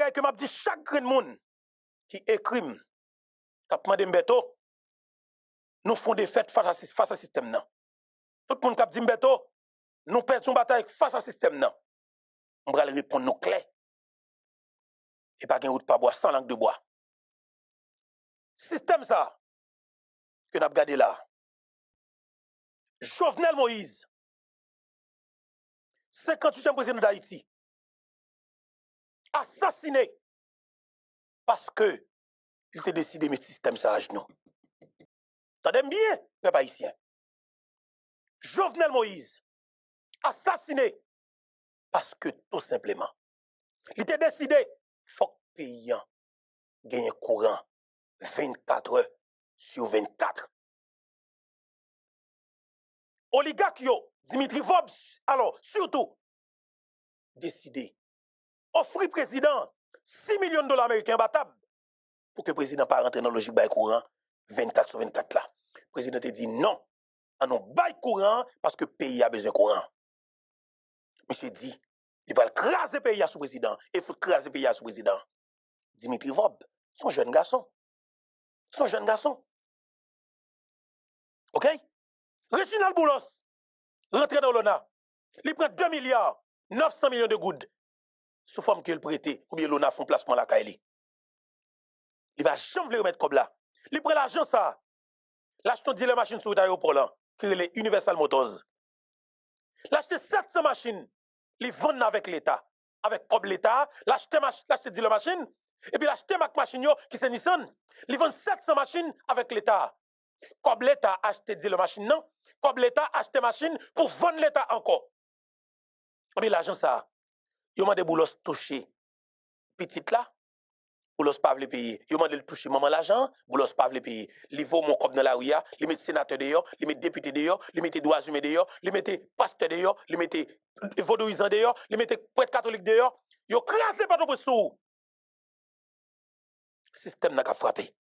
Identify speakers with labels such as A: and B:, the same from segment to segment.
A: bagay que m'a dit chaque grand monde qui écrit, qui a demandé Mbeto, nous font des fêtes face à système nan. Tout le monde qui a dit Mbeto, nous perdons bataille face à système nan. On va répondre nous clair. Et pas de route pas bois sans langue de bois. Système ça que nous avons regardé là. Jovenel Moïse, 58e président d'Haïti, assassiné parce que il était décidé de mettre le système ça à genoux. T'entendez bien, les Haïtiens? Jovenel Moïse, assassiné parce que tout simplement, il était décidé, il faut que le pays gagne courant 24 heures sur 24. Oligarque yo, Dimitri Vobs, alors surtout, décidé, offrir président 6 millions de dollars américains battables pour que le président ne pas rentrer dans la logique de courant 24 sur 24 là. Le président a dit non, on non bail courant parce que le pays a besoin de courant. Monsieur dit, il va craser le pays sous président, et il faut craser le pays sous président. Dimitri Vob, son jeune garçon. Son jeune garçon. OK? Reginald Boulos, rentré dans l'ONA, il prend 2 milliards 900 millions de gouttes sous forme qu'il prêté, ou bien l'ONA font placement la Kaili. Il va jamais remettre comme là. Il prend l'argent ça. L'achète de la machine sur l'aéroport là, qui est les Universal Motors. L'acheter 700 machines, les vendre avec l'État. Avec comme l'État, l'acheter de la machine, et puis l'acheter ma machine qui c'est Nissan. Ils vendent 700 machines avec l'État. Comme l'État acheté de la machine, non? Comme l'État acheté machine pour vendre l'État encore. Mais l'argent ça, il m'a des boulos toucher. Petite là, boulos pas le payer. Il m'a de toucher maman l'argent, boulos pas le payer. Il vaut mon cop dans la rue, il met sénateur dehors, il met député dehors, il met droits humains dehors, il met pasteur dehors, il met vaudouisant dehors, il met prêtre catholique dehors. Il crasé pas de sous. Système n'a qu'à frapper.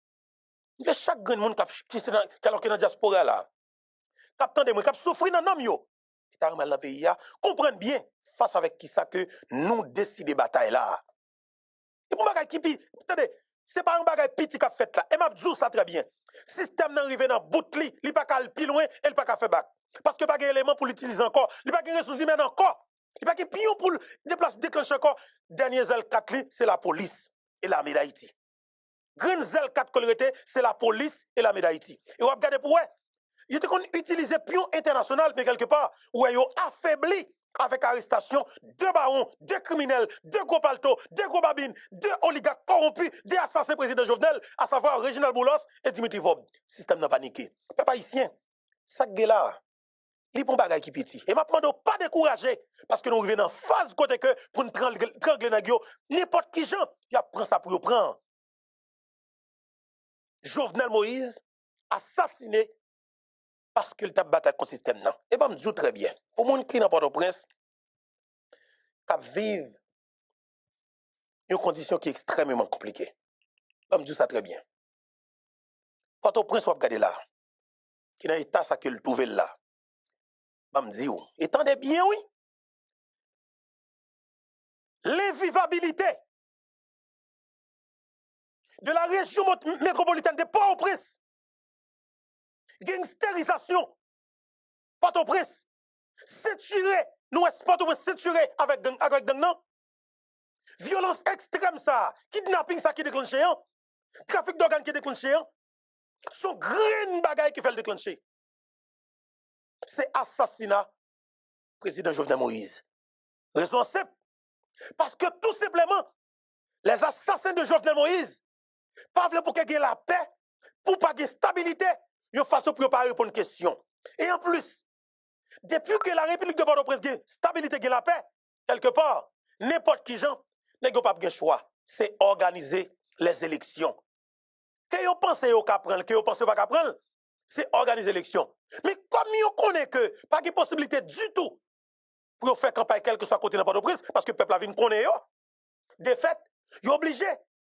A: Il y a chaque grand monde qui est dans la diaspora là. Captain de moi, qui souffre dans nom yo. Qui t'a mal dans le pays, comprendre bien face avec qui ça que nous décidons bataille là. Et pour bagay qui attendez, c'est pas un bagay petit qu'a fait là. Et m'a dit ça très bien. Système nan rive dans bout li, li pas ka plus loin, elle pas ka faire bac. Parce que pas de élément pour l'utiliser encore, li pas de ressources humaines encore. Il pas de pion pour déclencher encore. Dernier zèle 4 li, c'est la police et l'armée d'Haïti. Grand zèle 4 colorité, c'est la police et l'armée d'Haïti. Et on va regarder pour il était qu'on utilise pion international, mais quelque part, où ils ont affaibli avec arrestation 2 barons, 2 criminels, 2 gros paltos, 2 gros babines, 2 oligarques corrompus, 2 assassins président Jovenel, à savoir Reginald Boulos et Dimitri Vob. Système n'a paniqué. Papa haïtien, ça que là, il prend bagay qui petit. Et maintenant, ne pas décourager, parce que nous revenons en phase côté que pour nous prendre le n'importe qui gens, il prend ça pour nous prendre. Jovenel Moïse, assassiné parce qu'il t'a battu contre le système. Et bien, je me dis très bien, pour les gens qui n'ont pas de prince, qui vivent une condition qui est extrêmement compliquée. Je me dis ça très bien. Port-au-Prince, vous regardez là, qui est dans l'état ça que le trouve là. Je me dis, étendez bien, oui. L'invivabilité de la région métropolitaine de Port-au-Prince. Gangsterisation. Port-au-Prince. Ceinturé. Nous, Port-au-Prince ceinturé avec gang, non? Violence extrême, ça. Kidnapping, ça qui déclenche. Trafic d'organes qui déclenche. Son grand bagaille qui fait le déclencher. C'est assassinat président Jovenel Moïse. Raison simple. Parce que tout simplement, les assassins de Jovenel Moïse, pas pour qu'il y ait la paix, pour pas qu'il y ait stabilité, ils ont façon pour ne pas répondre à une question. Et en plus, depuis que la République de Port-au-Prince a stabilité et la paix, quelque part, n'importe qui gens n'a pas de choix. C'est organiser les élections. Que vous pensez que vous prendre, que vous pensez pas prendre, c'est organiser l'élection. Mais comme vous connaissez que pas de possibilité du tout pour faire campagne quel que soit côté de Port-au-Prince, parce que le peuple a vu connaît de fait, vous obligé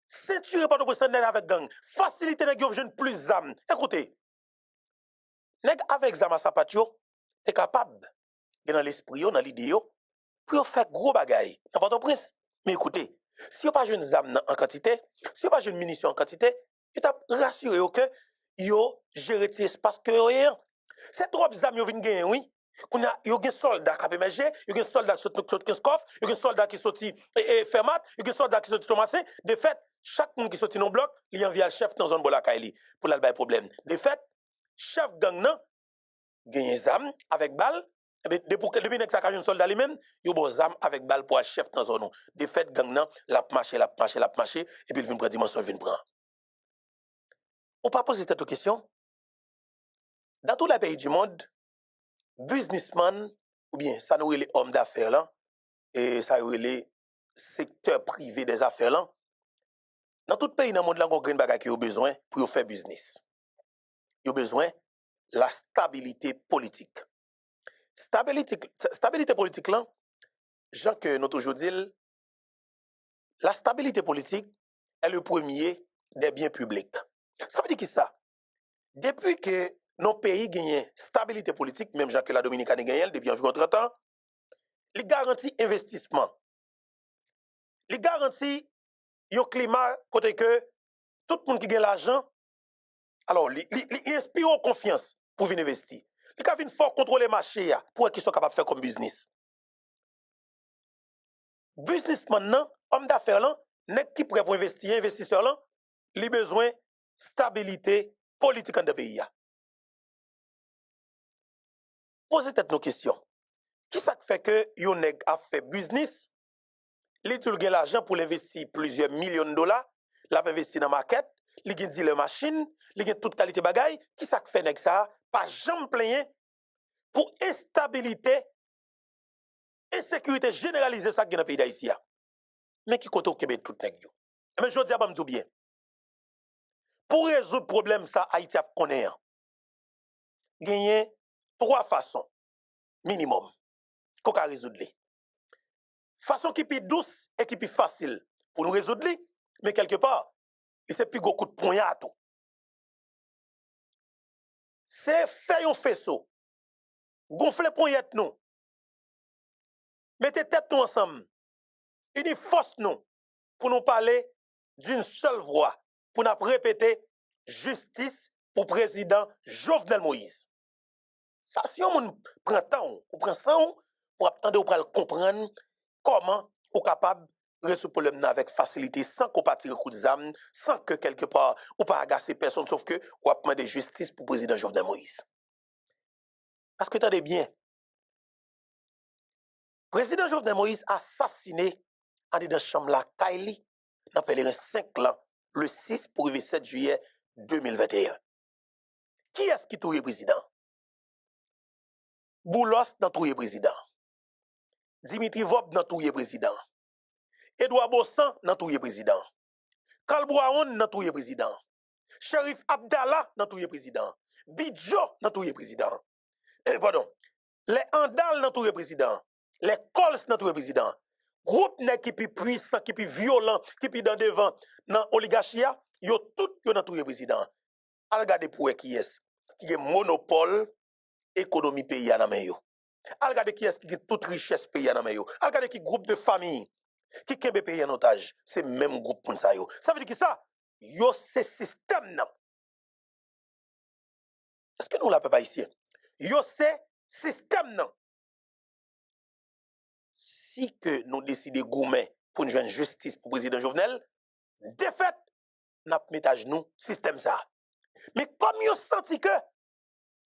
A: ceinturer Port-au-Prince avec gang, faciliter les jeunes plus d'âmes. Écoutez, avec Zama Sapatio, tu es capable, dans l'esprit, dans l'idée, pour faire gros bagaille dans Port-au-Prince. Mais écoutez, Si vous pas une zam en quantité, si vous pas une munition en quantité, vous t'a rassuré que yo gérer cet espace que yo. C'est trop zam yo vinn gagner oui. Qu'on a yo gen soldat qui PMG, yo gen soldat qui sorti Kinskov, yo gen soldat qui sorti Fermat, yo gen soldat qui sorti Thomasin. De fait, chaque monde qui sorti dans bloc, il envoie le chef dans zone Bolakaili pour la problème. De fait, chef gang nan gagne zam avec balle. Depuis que ça a un soldat lui-même, il y a des armes avec balle pour un chef dans zone. De fait, gang nan, la marché, et puis il vient prendre dimension, il vient prendre. Ou pas poser cette question? Dans tous les pays du monde, businessman, ou bien ça nous les hommes d'affaires là, et ça nous les secteur privé des affaires là, dans tout pays dans le monde là, on a une bagage qui a besoin pour faire business. Il a besoin de la stabilité politique. Stabilité politique là, Jean que nous toujours dit, la stabilité politique est le premier des biens publics. Ça veut dire qui ça? Depuis que nos pays gagnent stabilité politique, même Jean que la Dominicaine gagne depuis environ 30 ans, il garantit investissement. Il garantit un climat côté que tout le monde qui gagne l'argent, alors il inspire confiance pour venir investir. Il a venir fort contrôler le marché pour qu'ils soient capables de faire comme business. Businessman nan, homme d'affaires là, n'est qui prêt pour investir, investisseur là, il a besoin de stabilité politique dans le pays. Posez peut-être nos questions. Qui ça fait que yon nèg a fait business, li tout gen l'argent pour investir plusieurs millions de dollars, l'a investi dans market, li gen dealer machine, li gen toute qualité bagay, qui ça fait nèg ça pas jamais plaigner pour instabilité, insécurité généralisée ça gen dans pays d'Haïti. Mais qui côté au Québec tout nèg yo. Mais je dis à m'dou bien. Pour résoudre problème ça Haïti a connaît. Gagner 3 façons minimum qu'on peut résoudre les. Façon qui est douce et qui est facile pour nous résoudre les, mais quelque part, c'est plus gros coup de poing à tout. C'est faire un faisceau, gonfler poignette nous, mettez tête nous ensemble, unis force nous pour nous parler d'une seule voix, pour nous répéter justice pour président Jovenel Moïse. Ça, si on prend temps, on prend ça, pour attendre, on comprendre comment on est capable de résoudre le problème avec facilité, sans qu'on parte tirer coup de zame, sans que quelque part, on pas agacer personne, sauf que on va demander justice pour le président Jovenel Moïse. Parce que attendez bien, le président Jovenel Moïse assassiné en dedans chambre la Kaili, dans pèlerin 5 ans, le 6 pour le 7 juillet 2021. Qui est-ce qui touille le président? Boulos dans touye président. Dimitri Vob dans touye président. Edouard Bossan dans touye président. Kalbouaoun dans touye président. Sheriff Abdallah dans touye président. Bidjo dans touye président. Pardon. Les Andal dans touye président. Les Cols dans touye président. Groupe nèg qui pi puissant, qui pi violent, qui pi dans devant dans oligarchia, yo tout yo dans touye président. Al regarder pour qui est qui a monopole économie pays à la main yo. Al regarder qui est qui a toute richesse pays à la main yo. Al regarder qui groupe de famille qui kembe pays en otage, c'est même groupe pour ça yo. Ça veut dire que ça yo c'est système nan. Est-ce que nous la pas ici? Yo c'est système nan. Si que nous décidons goumen pour nous joindre justice pour le président Jovenel, de fait, n'a mis à genoux système ça. Mais comme yo senti que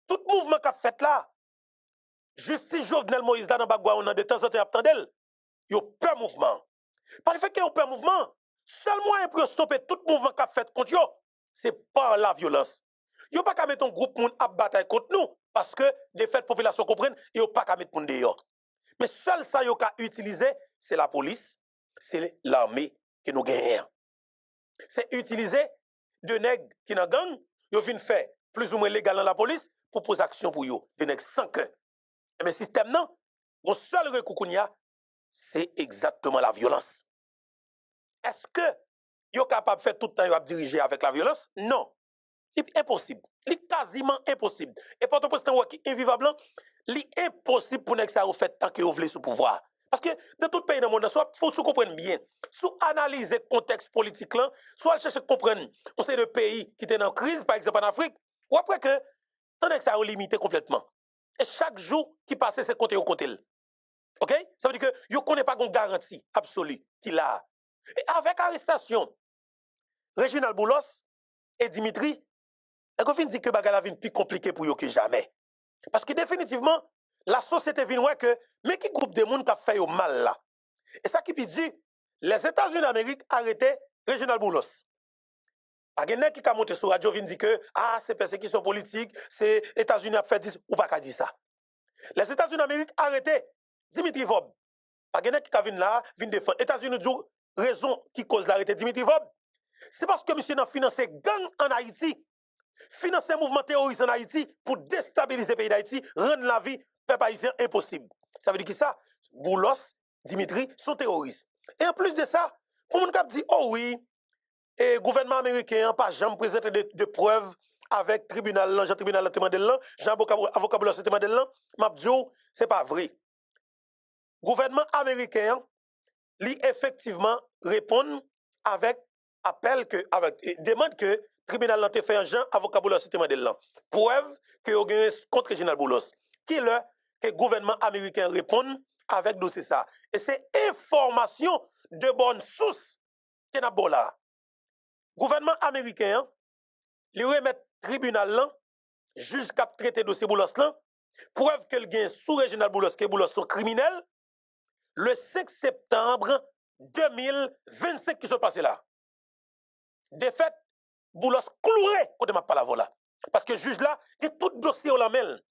A: tout mouvement qu'a fait là, justice Jovenel Moïse là dans bagwa on a de temps en temps attendel, yo peur mouvement. Par le fait que yo peur mouvement, seul moyen pour stopper tout mouvement qu'a fait contre yo, c'est par la violence. Yo pas qu'à mettre un groupe moun à bataille contre nous parce que de fait population comprenne, yo pas qu'à mettre moun dehors. Mais seul ça yo ka utiliser, c'est la police, c'est l'armée qui nous gagne. C'est utiliser de nèg qui nan gang, yo vinn faire plus ou moins légal dans la police pour poser action pour yo, de nèg sans cœur. Mais système non, mon seul recours kounya, c'est exactement la violence. Est-ce que yo capable de faire tout le temps yo diriger avec la violence? Non. C'est impossible. C'est quasiment impossible. Et pour le président qui est invivable, c'est impossible pour nèg ça fait tant que vous voulez sous pouvoir. Parce que dans tout pays dans le monde, soit faut se comprendre bien, soit analyser le contexte politique là, soit chercher à comprendre, on sait de pays qui étaient en crise, par exemple en Afrique, ou après que, tant que ça a limité complètement. Et chaque jour qui passait, c'est compter au côté. OK? Ça veut dire que ne connaît pas une garantie absolue qu'il a. Et avec arrestation, Reginald Boulos et Dimitri, on dit que bagala vient plus compliqué pour eux que jamais. Parce que définitivement, la société vient voir que, mais qui groupe de monde qui a fait au mal là? Et ça qui dit, les États-Unis d'Amérique arrêtaient Reginald Boulos. Pas quelqu'un qui a monté sur radio vient dire que c'est persécution politique, c'est États-Unis a fait 10 ou pas qu'à dire ça. Les États-Unis d'Amérique arrêtaient Dimitri Vob. Pas quelqu'un qui a venu là, vient défendre. États-Unis disent raison qui cause l'arrêté Dimitri Vob. C'est parce que monsieur a financé gang en Haïti, financé mouvement terroriste en Haïti pour déstabiliser le pays d'Haïti, rendre la vie peuple haïtien impossible. Ça veut dire que ça, Boulos, Dimitri sont terroristes. Et en plus de ça, pour mon cap dit oh oui, et gouvernement américain pas jamais présenté de preuves avec tribunal là, tribunal là demandé là, Jean avocat Boulos demandé là, m'a dit c'est pas vrai. Gouvernement américain lui effectivement répond avec appel que avec demande que tribunal là te fait un Jean avocat Boulos demandé là. Preuve que au gain contre Reginald Boulos. Qui là que gouvernement américain répond avec dossier ça. Et c'est information de bonne source qui n'a pas là. Gouvernement américain, lui remet tribunal là, juge qui a traité dossier Boulos là, preuve que le gain sous Reginald Boulos, que Boulos sont criminels, le 5 septembre 2025 qui se passe là. De fait, Boulos cloué quand m'a pas la voilà. Parce que juge là, il y a tout dossier au la mêle.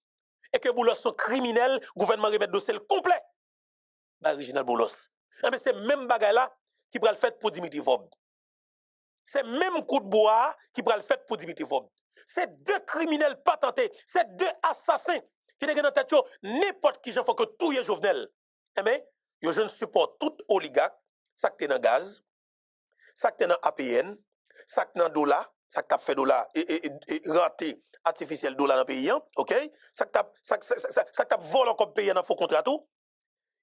A: Et que Boulos sont criminels, gouvernement remet dossier complet. Bah, Reginald Boulos. Mais c'est même bagay là qui prend le fait pour Dimitri Vob. C'est même coup de bois qui prend le fait pour Dimitri Vob. C'est deux criminels patentés, c'est deux assassins qui n'ont dans tête n'importe qui, j'en faut que tout est Jovenel. Mais je ne supporte tout oligarque, ça qui est dans gaz, ça qui est dans APN, ça qui est dans dollar, ça qui a fait dollar et raté artificiel dollar dans le pays, OK? Ça qui a volé comme pays dans faux contrat tout.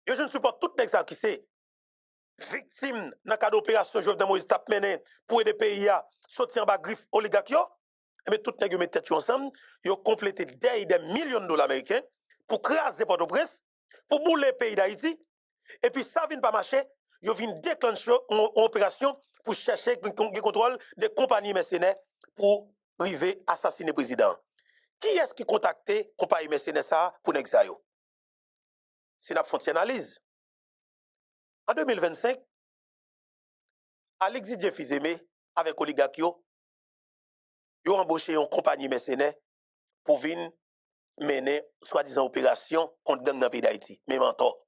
A: Je ne supporte tout ça qui c'est victime dans le cadre d'opération Jovenel Moïse tap mené pour aider pays à sortir en bas griffe oligarque. Mais tout les gens mettent tête ensemble, ils ont complété des millions de dollars américains pour craser Port-au-Prince, pour bouler le pays d'Haïti. Et puis ça vient pas marcher, ils viennent déclencher une opération pour chercher le contrôle des compagnies mercenaires pour arriver à assassiner le président. Qui est-ce qui contacté compagnie mercenaire ça pour n'exayo? C'est une fonte analyse. En 2025, Alexis Diefizeme avec Oligakio, ils ont embauché une compagnie mercenaire pour venir mener soi-disant opération contre gang dans le pays d'Haïti. Mais mentor.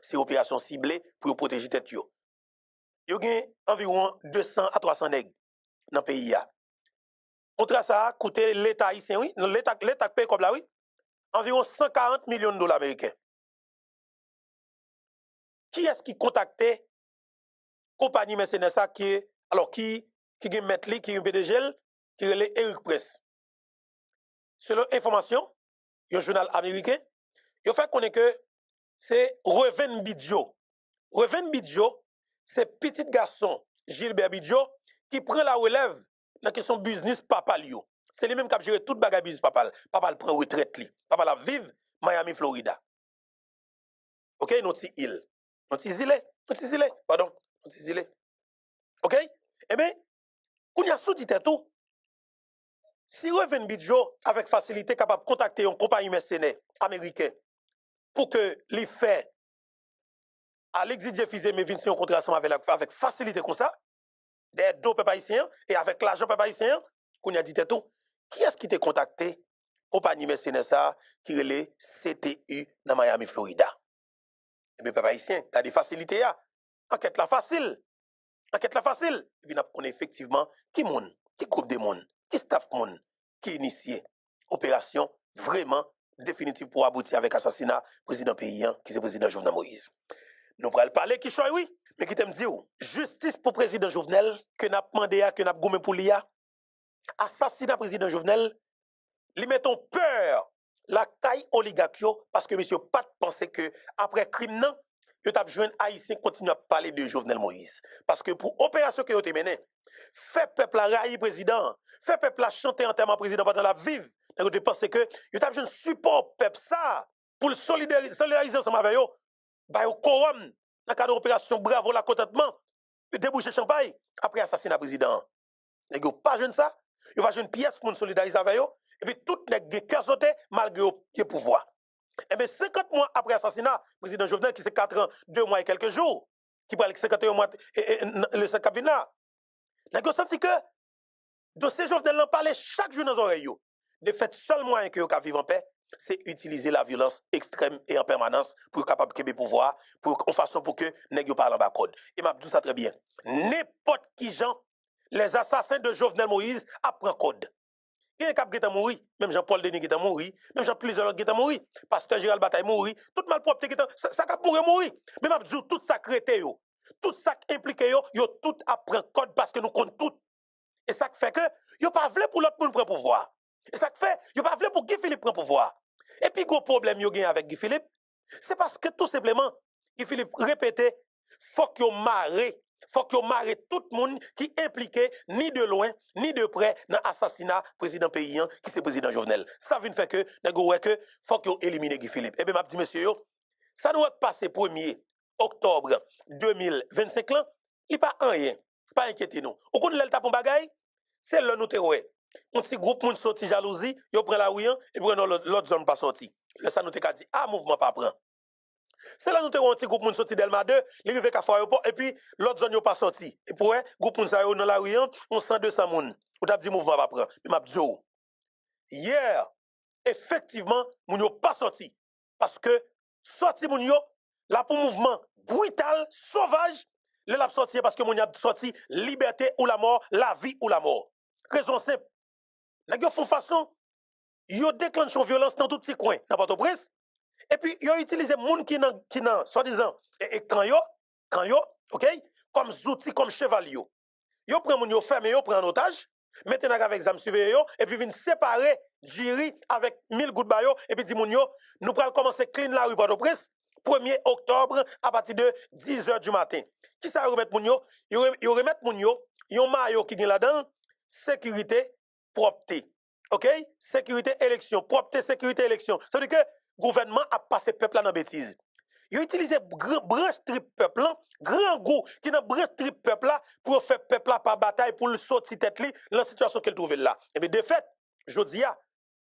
A: C'est une opération ciblée pour protéger tête yo. Ils ont environ 200 à 300 nègres dans le pays. Contre ça a coûté l'État haïtien, oui, l'État paye comme là, oui, environ 140 millions de dollars américains. Qui est-ce qui contactait compagnie mercenaire ça qui alors qui est maître qui est PDG qui est Eric Press. Selon information, un journal américain, il fait connaître que c'est Reven Bidjo. Reven Bidjo, c'est petit garçon Gilbert Bidjo qui prend la relève dans la question business papa Lio. C'est lui même qui a géré toute bagarre business papa. Papa prend retraite li. Papa la vive Miami Florida. OK, notre île. Notre île, pardon, notre île. OK? Eh bien, quand il y a sous dit tout, si Reven Bidjo avec facilité capable de contacter une compagnie mercenaire américaine pour que les faits Alexis Diefizeme vienne signer un contrat avec facilité comme ça, des deux peuples haïtiens et avec l'argent peuple haïtien, qu'on a dit tout, qui est-ce qui t'a contacté compagnie mercenaire ça qui relait CTU dans Miami Florida? Eh bien peuple haïtien, t'as des facilités là. Enquête la facile. Et puis on connaît effectivement qui monde, qui groupe de monde, qui staff monde, qui initié opération vraiment définitive pour aboutir avec assassinat président paysan qui c'est président Jovenel Moïse. Nous pourrons parler qui choisit oui, mais qui t'aime dire justice pour président Jovenel que n'a demandé à que n'a gommé pour l'IA. Assassinat président Jovenel, li mettons peur la caille oligarque parce que monsieur pas penser que après crime non, yo t'a joindre haïtien continue à parler de Jovenel Moïse parce que pour opération que yo te mené, fait peuple à railler président, fait peuple à chanter enterrement président pendant la vive. Vous te pensez que yo t'a besoin support peuple ça pour le solidariser ensemble avec yo, ba yo quorum dans le cadre d'opération Bravo la contentement, déboucher champagne après assassinat président. Nèg yo pas jeune ça, yo va jeune pièce pour solidariser avec yo et puis tout nèg gen cœur sauté malgré yo pouvoir. Eh bien, 50 mois après l'assassinat, le président Jovenel, qui c'est 4 ans, 2 mois et quelques jours, qui parle de 51 mois, le 5 cabines là, nous avons senti que dossier Jovenel n'en parlait chaque jour dans les oreilles. De fait, seul moyen que vous vivre en paix, c'est utiliser la violence extrême et en permanence pour capable de pouvoir, pour en façon pour que nous parlent en bas code. Et m'a dit ça très bien. N'importe qui gens, les assassins de Jovenel Moïse apprennent code. Il y a un cap qui est mort, même Jean-Paul Denis qui est mort, même Jean-Plusieurs autres qui est mort, Pasteur Gérald Bataille mort, tout malpropre qui est ça cap mourir. Mais m'a dit tout ça créé yo, tout ça impliqué yo tout apprend code parce que nous comptons tout. Et ça fait que yo pas voulu pour l'autre monde prendre pouvoir. Et ça fait yo pas voulu pour Guy Philippe prendre pouvoir. Et puis gros problème yo gagne avec Guy Philippe, c'est parce que tout simplement Guy Philippe répétait faut que yo marre tout le monde qui est impliqué ni de loin ni de près dans l'assassinat président paysan qui c'est président Jovenel. Ça vient faire que que faut que yo éliminer Guy Philippe. Et bien m'a dit monsieur yo, ça doit passer 1er octobre 2025 là, il pas rien. Pas inquiétez nous. Au cours de l'État pour bagaille, c'est le nous te ouais. Un petit groupe moun sorti jalousie, yo prend la ouyan et prend l'autre zone pas sorti. Le ça nous te dit mouvement pas prend. C'est là nous te un petit groupe moun sorti Delma 2, li rive ka aéroport et puis l'autre zone yo pas sorti. Et pour groupe moun sa yo dans la ouyan, on 100 200 moun. Ou t'a dit mouvement pas prend. Mais m'a dit hier effectivement moun yo pas sorti parce que sorti moun yo là pour mouvement brutal, sauvage. Le l'a sorti parce que mon y a sorti liberté ou la mort, la vie ou la mort. Raison simple. Nèg yo font façon, yo déclenche violence dans tout petit coin, dans Port-au-Prince. Et puis yo utilisé moun qui nan soi-disant et quand yo, OK, comme outils comme cheval yo. Yo prend moun yo fermé yo prend en otage, mettez avec exam surveiller yo et puis vinn séparer jury avec 1000 gouttes bayo et puis dit moun yo, nous pral commencer clean la rue Port-au-Prince 1er octobre à partir de 10h du matin. Qui ça remettre moun yo? Yo remettre moun yo, yon maillot qui gen là-dedans, sécurité, propreté. OK? Sécurité, élection, propreté, sécurité, élection. Ça veut dire que le gouvernement a passé peuple là dans bêtise. Ils ont utilisé branche trip peuple là, grand goût qui dans branche trip peuple là pour faire peuple là par bataille pour le sortir tête li dans la situation qu'elle trouve là. Et bien de fait, je dis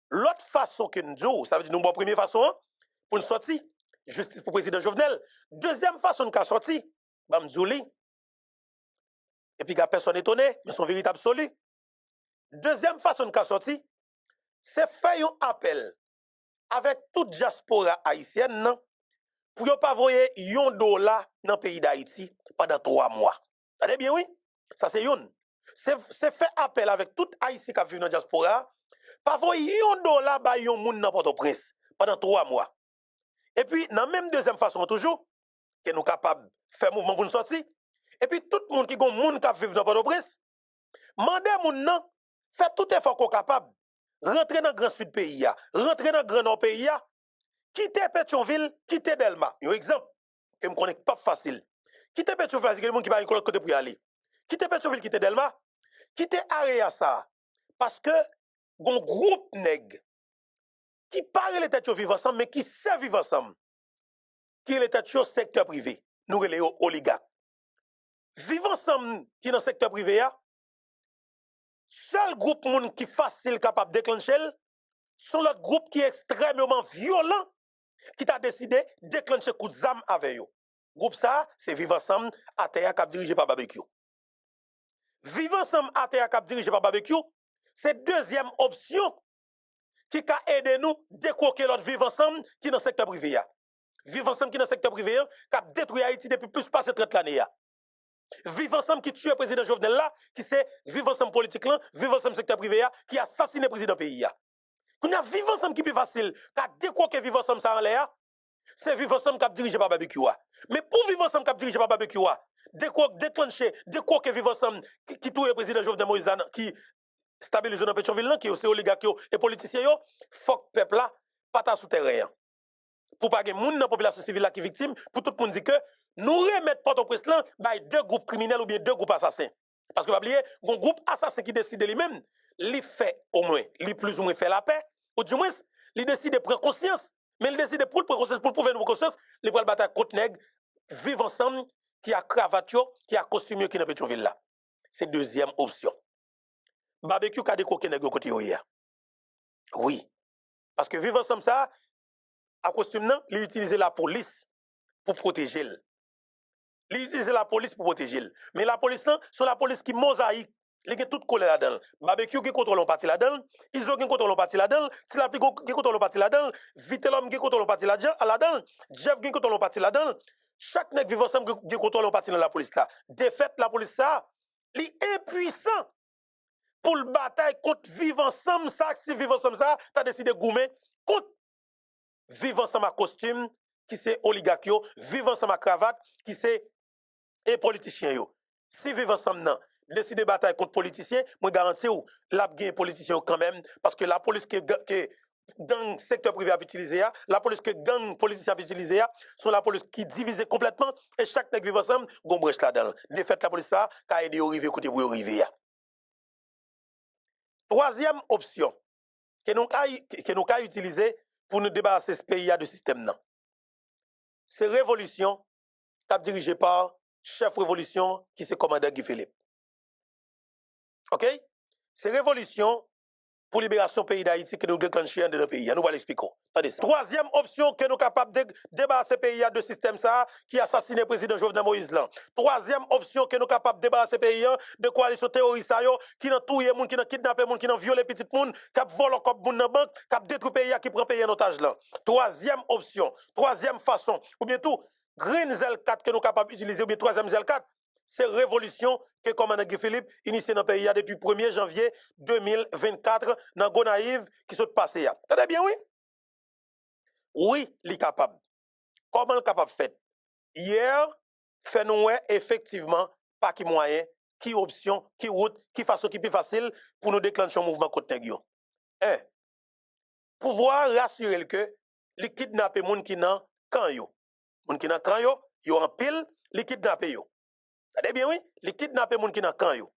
A: l'autre façon que nous disons, ça veut dire nous bon première façon pour nous sortir justice pour président Jovenel. Deuxième façon de sortir, Bamzouli. Et puis, il n'y a personne étonné, mais son véritable absolu. Deuxième façon de sortir, c'est faire un appel avec toute diaspora haïtienne pour ne pas envoyer $1 dans le pays d'Haïti pendant 3 mois. Ça dit bien, oui? Ça, c'est une. C'est faire appel avec tout Haïtien qui vit dans la diaspora, pas envoyer $1 à yon moun dans Port-au-Prince pendant 3 mois. Et puis, dans la même deuxième façon, toujours, que nous sommes capables de faire mouvement pour nous sortir. Et puis, tout le monde qui a moun qui vit dans Port-au-Prince, mandez moun nan, fait tout effort qu'on est capable, rentrer dans le grand sud pays, rentrer dans le grand nord pays, quitter Pétionville, quitter Delma. Un exemple, que je connais pas facile. Quitter Pétionville, c'est quelqu'un qui va à côté pour y aller. Quitter Pétionville, quitter Delma, quitter Areasa. Parce que, un groupe nèg qui parle les têtes vivre ensemble, mais qui sait vivre ensemble, qui est les têtes secteur privé, nous les oligarques. Vivre ensemble qui est dans le secteur privé, seul groupe moun qui facile capable de déclencher, sont le groupe qui est extrêmement violent, qui t'a décidé de déclencher coup de zam avec eux. Groupe ça, c'est Vivre ensemble à terre cap dirigé par barbecue. Vivre ensemble à terre cap dirigé par barbecue, c'est deuxième option qui a aidé nous à décoquer l'autre Vivre ensemble qui est dans le secteur privé. Vivre ensemble qui est dans le secteur privé, qui a détruit Haïti depuis plus de 30 l'année. Vivre ensemble qui tue le président Jovenel là, qui c'est Vivre ensemble politique là, Vivre ensemble secteur privé, qui a assassiné le président pays. Qu'on a Vivre ensemble qui est plus facile, qui a décoqué Vivre ensemble ça en l'air, c'est Vivre ensemble qui a dirigé par barbecue. Mais pour Vivre ensemble qui a dirigé par barbecue, déclencher, décoquer Vivre ensemble qui tue le président Jovenel Moïse qui stabilise dans Pétionville, qui est aussi oligarque et politicien, faut que le peuple là, pas ta souterrain. pour pas que moun dans la population civile là qui victime, pour tout le monde dit que nous remettre Port-au-Prince là by deux groupes criminels ou bien deux groupes assassins. Parce que vous oubliez, un groupe assassin qui décide lui-même, il fait au moins, il plus ou moins fait la paix, ou du moins, il décide de prendre conscience, mais il décide de prendre conscience pour prouver une conscience, il prend le bataille contre nègre, vivre ensemble, qui a cravate, qui a costume qui dans Pétionville là. C'est deuxième option. Barbecue a décoqué nègre côté hier. Oui. Parce que vivre ensemble ça, à costume non, il utilise la police pour protéger. Il utilise la police pour protéger. Mais la police là, c'est la police qui mosaïque. Il y a tout collé là-dedans. Barbecue qui contrôle le parti là-dedans, Iso qui contrôle le parti là-dedans, Tilapi qui contrôle le parti là-dedans, Vitelom qui contrôle le parti là-dedans, Jeff qui contrôle le parti là-dedans. Chaque nèg vivant ensemble qui contrôle le parti dans la police là. De fait, la police ça, il est impuissant pour le bataille contre vivre ensemble ça, si vivre ensemble ça, t'as décidé de goumer contre vivre ensemble à costume qui c'est oligarque yo, vivre ensemble à cravate qui c'est et politicien yo. Si vivre ensemble non, décider bataille contre politiciens, moi garantis ou la gain politicien quand même parce que la police que gang secteur privé a utilisé, la police que gang politicien a utilisé, sont la police qui divise complètement et chaque nèg vivre ensemble, gon brèche là-dedans. De fait la police ça, ka aider arriver côté pour arriver. Troisième option que nous avons utilisé pour nous débarrasser ce pays de système non. C'est révolution qui est dirigée par chef révolution qui c'est commandant Guy Philippe. OK? C'est révolution pour libération pays d'Haïti que nous déclenchons dans le pays. Nous allons l'expliquer. Troisième option que nous sommes capables de débarrasser le pays de système ça qui a assassiné le président Jovenel Moïse là. Troisième option que nous sommes capables de débarrasser le pays de coalition terroriste qui n'a tué moun, qui n'a kidnappé moun, qui n'a violé petit moun, qui a volé comme moun dans banque, qui a détruit le pays qui prend pays en otage là. Troisième option, troisième façon ou bien tout Green Zel4 que nous sommes capables d'utiliser ou bien troisième Zel4 c'est révolution que commandant Guy Philippe initié dans le pays depuis 1er janvier 2024 dans Gonaïve qui sont passés. T'entendez bien, oui? Oui, il est capable. Comment il est capable de faire? Hier, fait nous effectivement pas qui moyen, qui option, qui route, qui façon qui plus facile pour nous déclencher un mouvement contre nous. Un, pouvoir rassurer que les kidnappés moun qui nan kan yo. Moun qui nan kan yo en pile, les kidnappés yo. Ça dit bien oui, les kidnappés moun qui nan kan yo.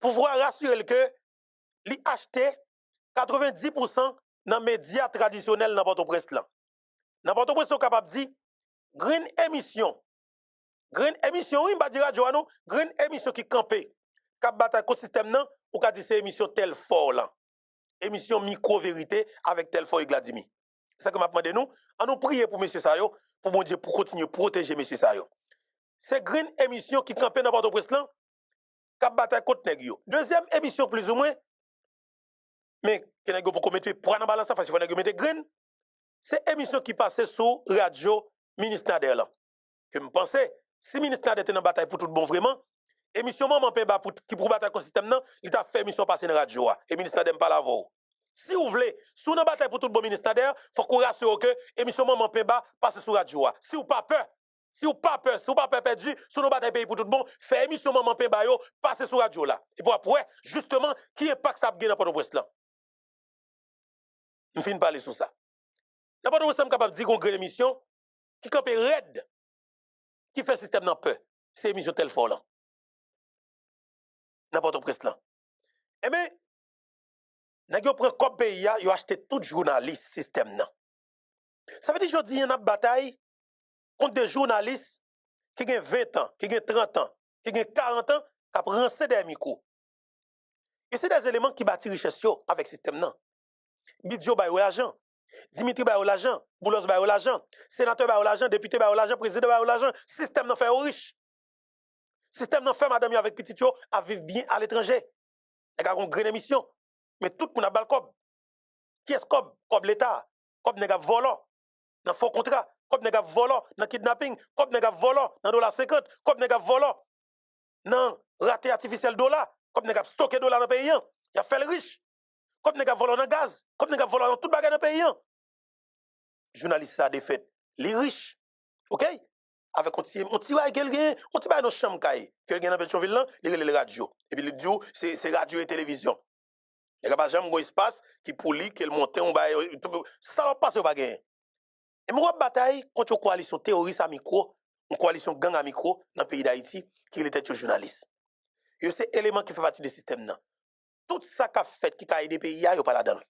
A: Pouvoir rassurer que li acheter 90% dans médias traditionnels dans Port-au-Prince là. Dans Port-au-Prince sont capable dire green émission. Green émission oui, pas dire radio non, green émission qui campé. Cap bataille contre système nan ou ka dire c'est émission tel fort là. Émission micro vérité avec tel fort et Gladimi. C'est ça que m'a demandé nous, à nous prier pour monsieur Sayo pour bon Dieu pour continuer protéger monsieur Sayo. C'est green émission qui campé dans Port-au-Prince là. Cap bataille contre nèg yo. Deuxième émission plus ou moins mais que nèg pour mettre pour dans balance parce que nèg mettre green. C'est émission qui passait sur radio ministère là. Que me pensais si ministère était dans bataille pour tout bon vraiment émission maman Pemba qui pour bataille contre système non, il t'a fait émission passer dans radio et ministère d'aime pas la voix. Si vous voulez, si vous bataille pour tout bon ministère faut qu'on rassure que émission maman Pemba passe sur radio. Si vous pas peur, si vous pas peur, si vous pas peur perdu, si nous bataille pays pour tout bon, fait émission maman Pemba yo passer sur radio là. Et pour après justement qui impact ça gagne dans Port-au-Prince là. On finit parler sur ça. Dans Port-au-Prince sommes capable de dire qu'on grande émission qui campe raide qui fait système dans peur. C'est émission tel fort là. Dans Port-au-Prince là. Eh bien, nèg yo prend comme pays yo acheté tout journaliste système nan. Ça veut dire jodi y a une bataille contre des journalistes qui ont 20 ans, qui ont 30 ans, qui ont 40 ans, qui ont rancé des micros. Et c'est des éléments qui bâtissent richesse avec système nan. Bidjo ba yo l'argent, Dimitri ba yo l'argent, Boulos ba yo l'argent, sénateur ba yo l'argent, député ba yo l'argent, président ba yo l'argent, système nan fait riche. Système nan fait madame yo avec petit yo à vivre bien à l'étranger. Elle a une grande émission. Mais tout le monde a bal cob. Qui est-ce cob? Cob l'État. Cob nèg volant dans faux contrat. Cob nèg volant dans kidnapping. Cob nèg volant dans $50. Cob nèg volant dans raté artificiel dollar. Cob nèg stocké dollar dans pays. Il a fait le riche. Cob nèg volant dans gaz. Cob nèg volant dans tout bagage dans pays. Journaliste ça défait. Les riches. OK? Avec on tire quelqu'un, on tire dans chambre caille. Quelqu'un dans Pétionville là, il relève radio. Et puis le duo c'est radio et télévision. Il n'y a pas jamais un espace qui pour lui, qu'il monte, on va. Ça ne passe pas gagner. Et moi, bataille contre une coalition terroriste à micro, une coalition gang à micro dans le pays d'Haïti, qui était un journaliste. Et c'est élément qui fait partie du système. Tout ça qu'a fait, qui a aidé le pays, il n'y a pas là-dedans.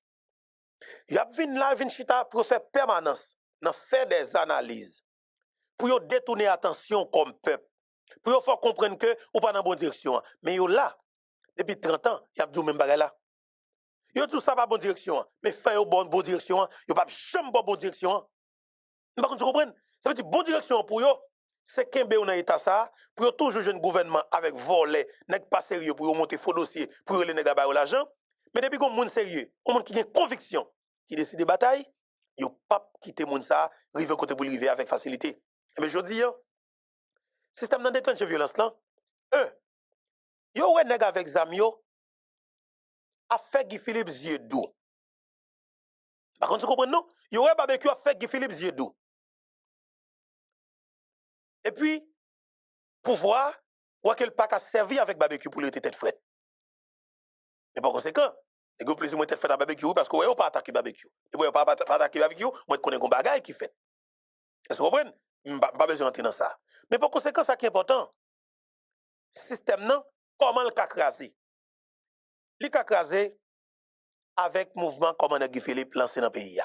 A: Il y a venu là, venu chita pour faire permanence, faire des analyses, pour détourner l'attention comme peuple, pour faire comprendre que ou pas dans la bonne direction. Mais yo là, depuis 30 ans, il y a dit même bagay là. Yo tout ça pas bonne direction, mais fait yo bonne direction, yo pas jamais bonne direction. Par contre, tu comprends? Ça veut dire bonne direction pour yo, c'est qu'un bé dans état ça, pour yo toujours jeune gouvernement avec volet, nèg pas sérieux pour yo monter faux dossier, pour les nèg ba l'argent. Mais depuis qu'on monde sérieux, on monde qui a conviction, qui décide de bataille, yo pas quitter monde ça, river côté pour river avec facilité. Mais je dis système dans déclenche violence là, yo ouais nèg avec zam yo a fait Guy Philippe yeux doux. Par contre, tu comprends non? Yo ouais barbecue a fait Guy Philippe yeux doux. Et puis pouvoir ou qu'elle pas servi avec barbecue pour le tête frette. Mais par conséquent, les gars plus ou moins tête frette à barbecue parce que ouais pas attaquer barbecue. Et ouais pas attaquer barbecue, moi connais gon bagay qui fait. Est-ce que vous comprenez? Pas besoin d'entrer dans ça. Mais par conséquent, ça qui est important, système non, comment le crasé? Le crasé avec mouvement comme Guy Philippe lancé dans le pays.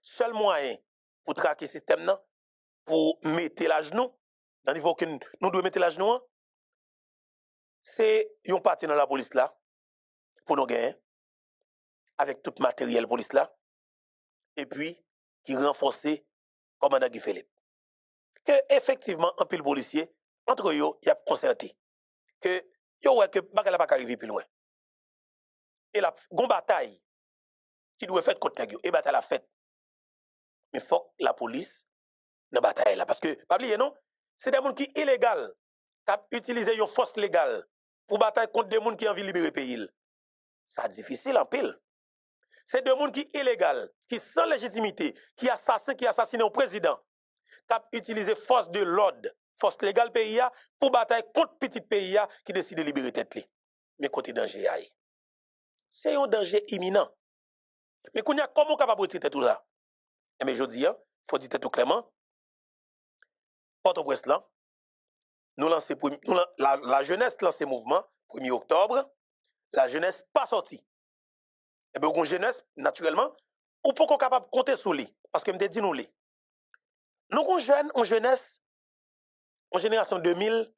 A: Seul moyen pour traquer le système non, pour mettre la genou, dans le niveau que nous devons mettre la genou, c'est yon parti dans la police là, pour nous gagner, avec tout matériel police là, et puis qui renforce commandant Guy Philippe. Que effectivement, un pile policier, entre eux, il y a concerté. Que yo ouais que bagala pas arriver plus loin. Et la gon bataille qui doit faire contre nèg yo, et bataille la fait. Mais faut que la police dans bataille là parce que pas oublier non, c'est des gens qui illégal qui utilisent une force légale pour bataille contre des gens qui ont envie de libérer le pays. Ça difficile en pile. C'est des gens qui illégal, qui sans légitimité, qui assassinent un président, qui utilisent force de l'ordre, force légale pays pour bataille contre petit pays qui décide de libérer tête li. Mais côté danger c'est un danger imminent. Mais qu'on y a comment capable de traiter tout ça? Mais je dis, faut dire tout clairement, Port-au-Prince là, la jeunesse lance ce mouvement 1er octobre, la jeunesse pas sortie. Et bien, la jeunesse, naturellement, ou pas capable de compter sur lui. Parce que je me dis nous les. Nous avons en jeunesse, en génération 2000,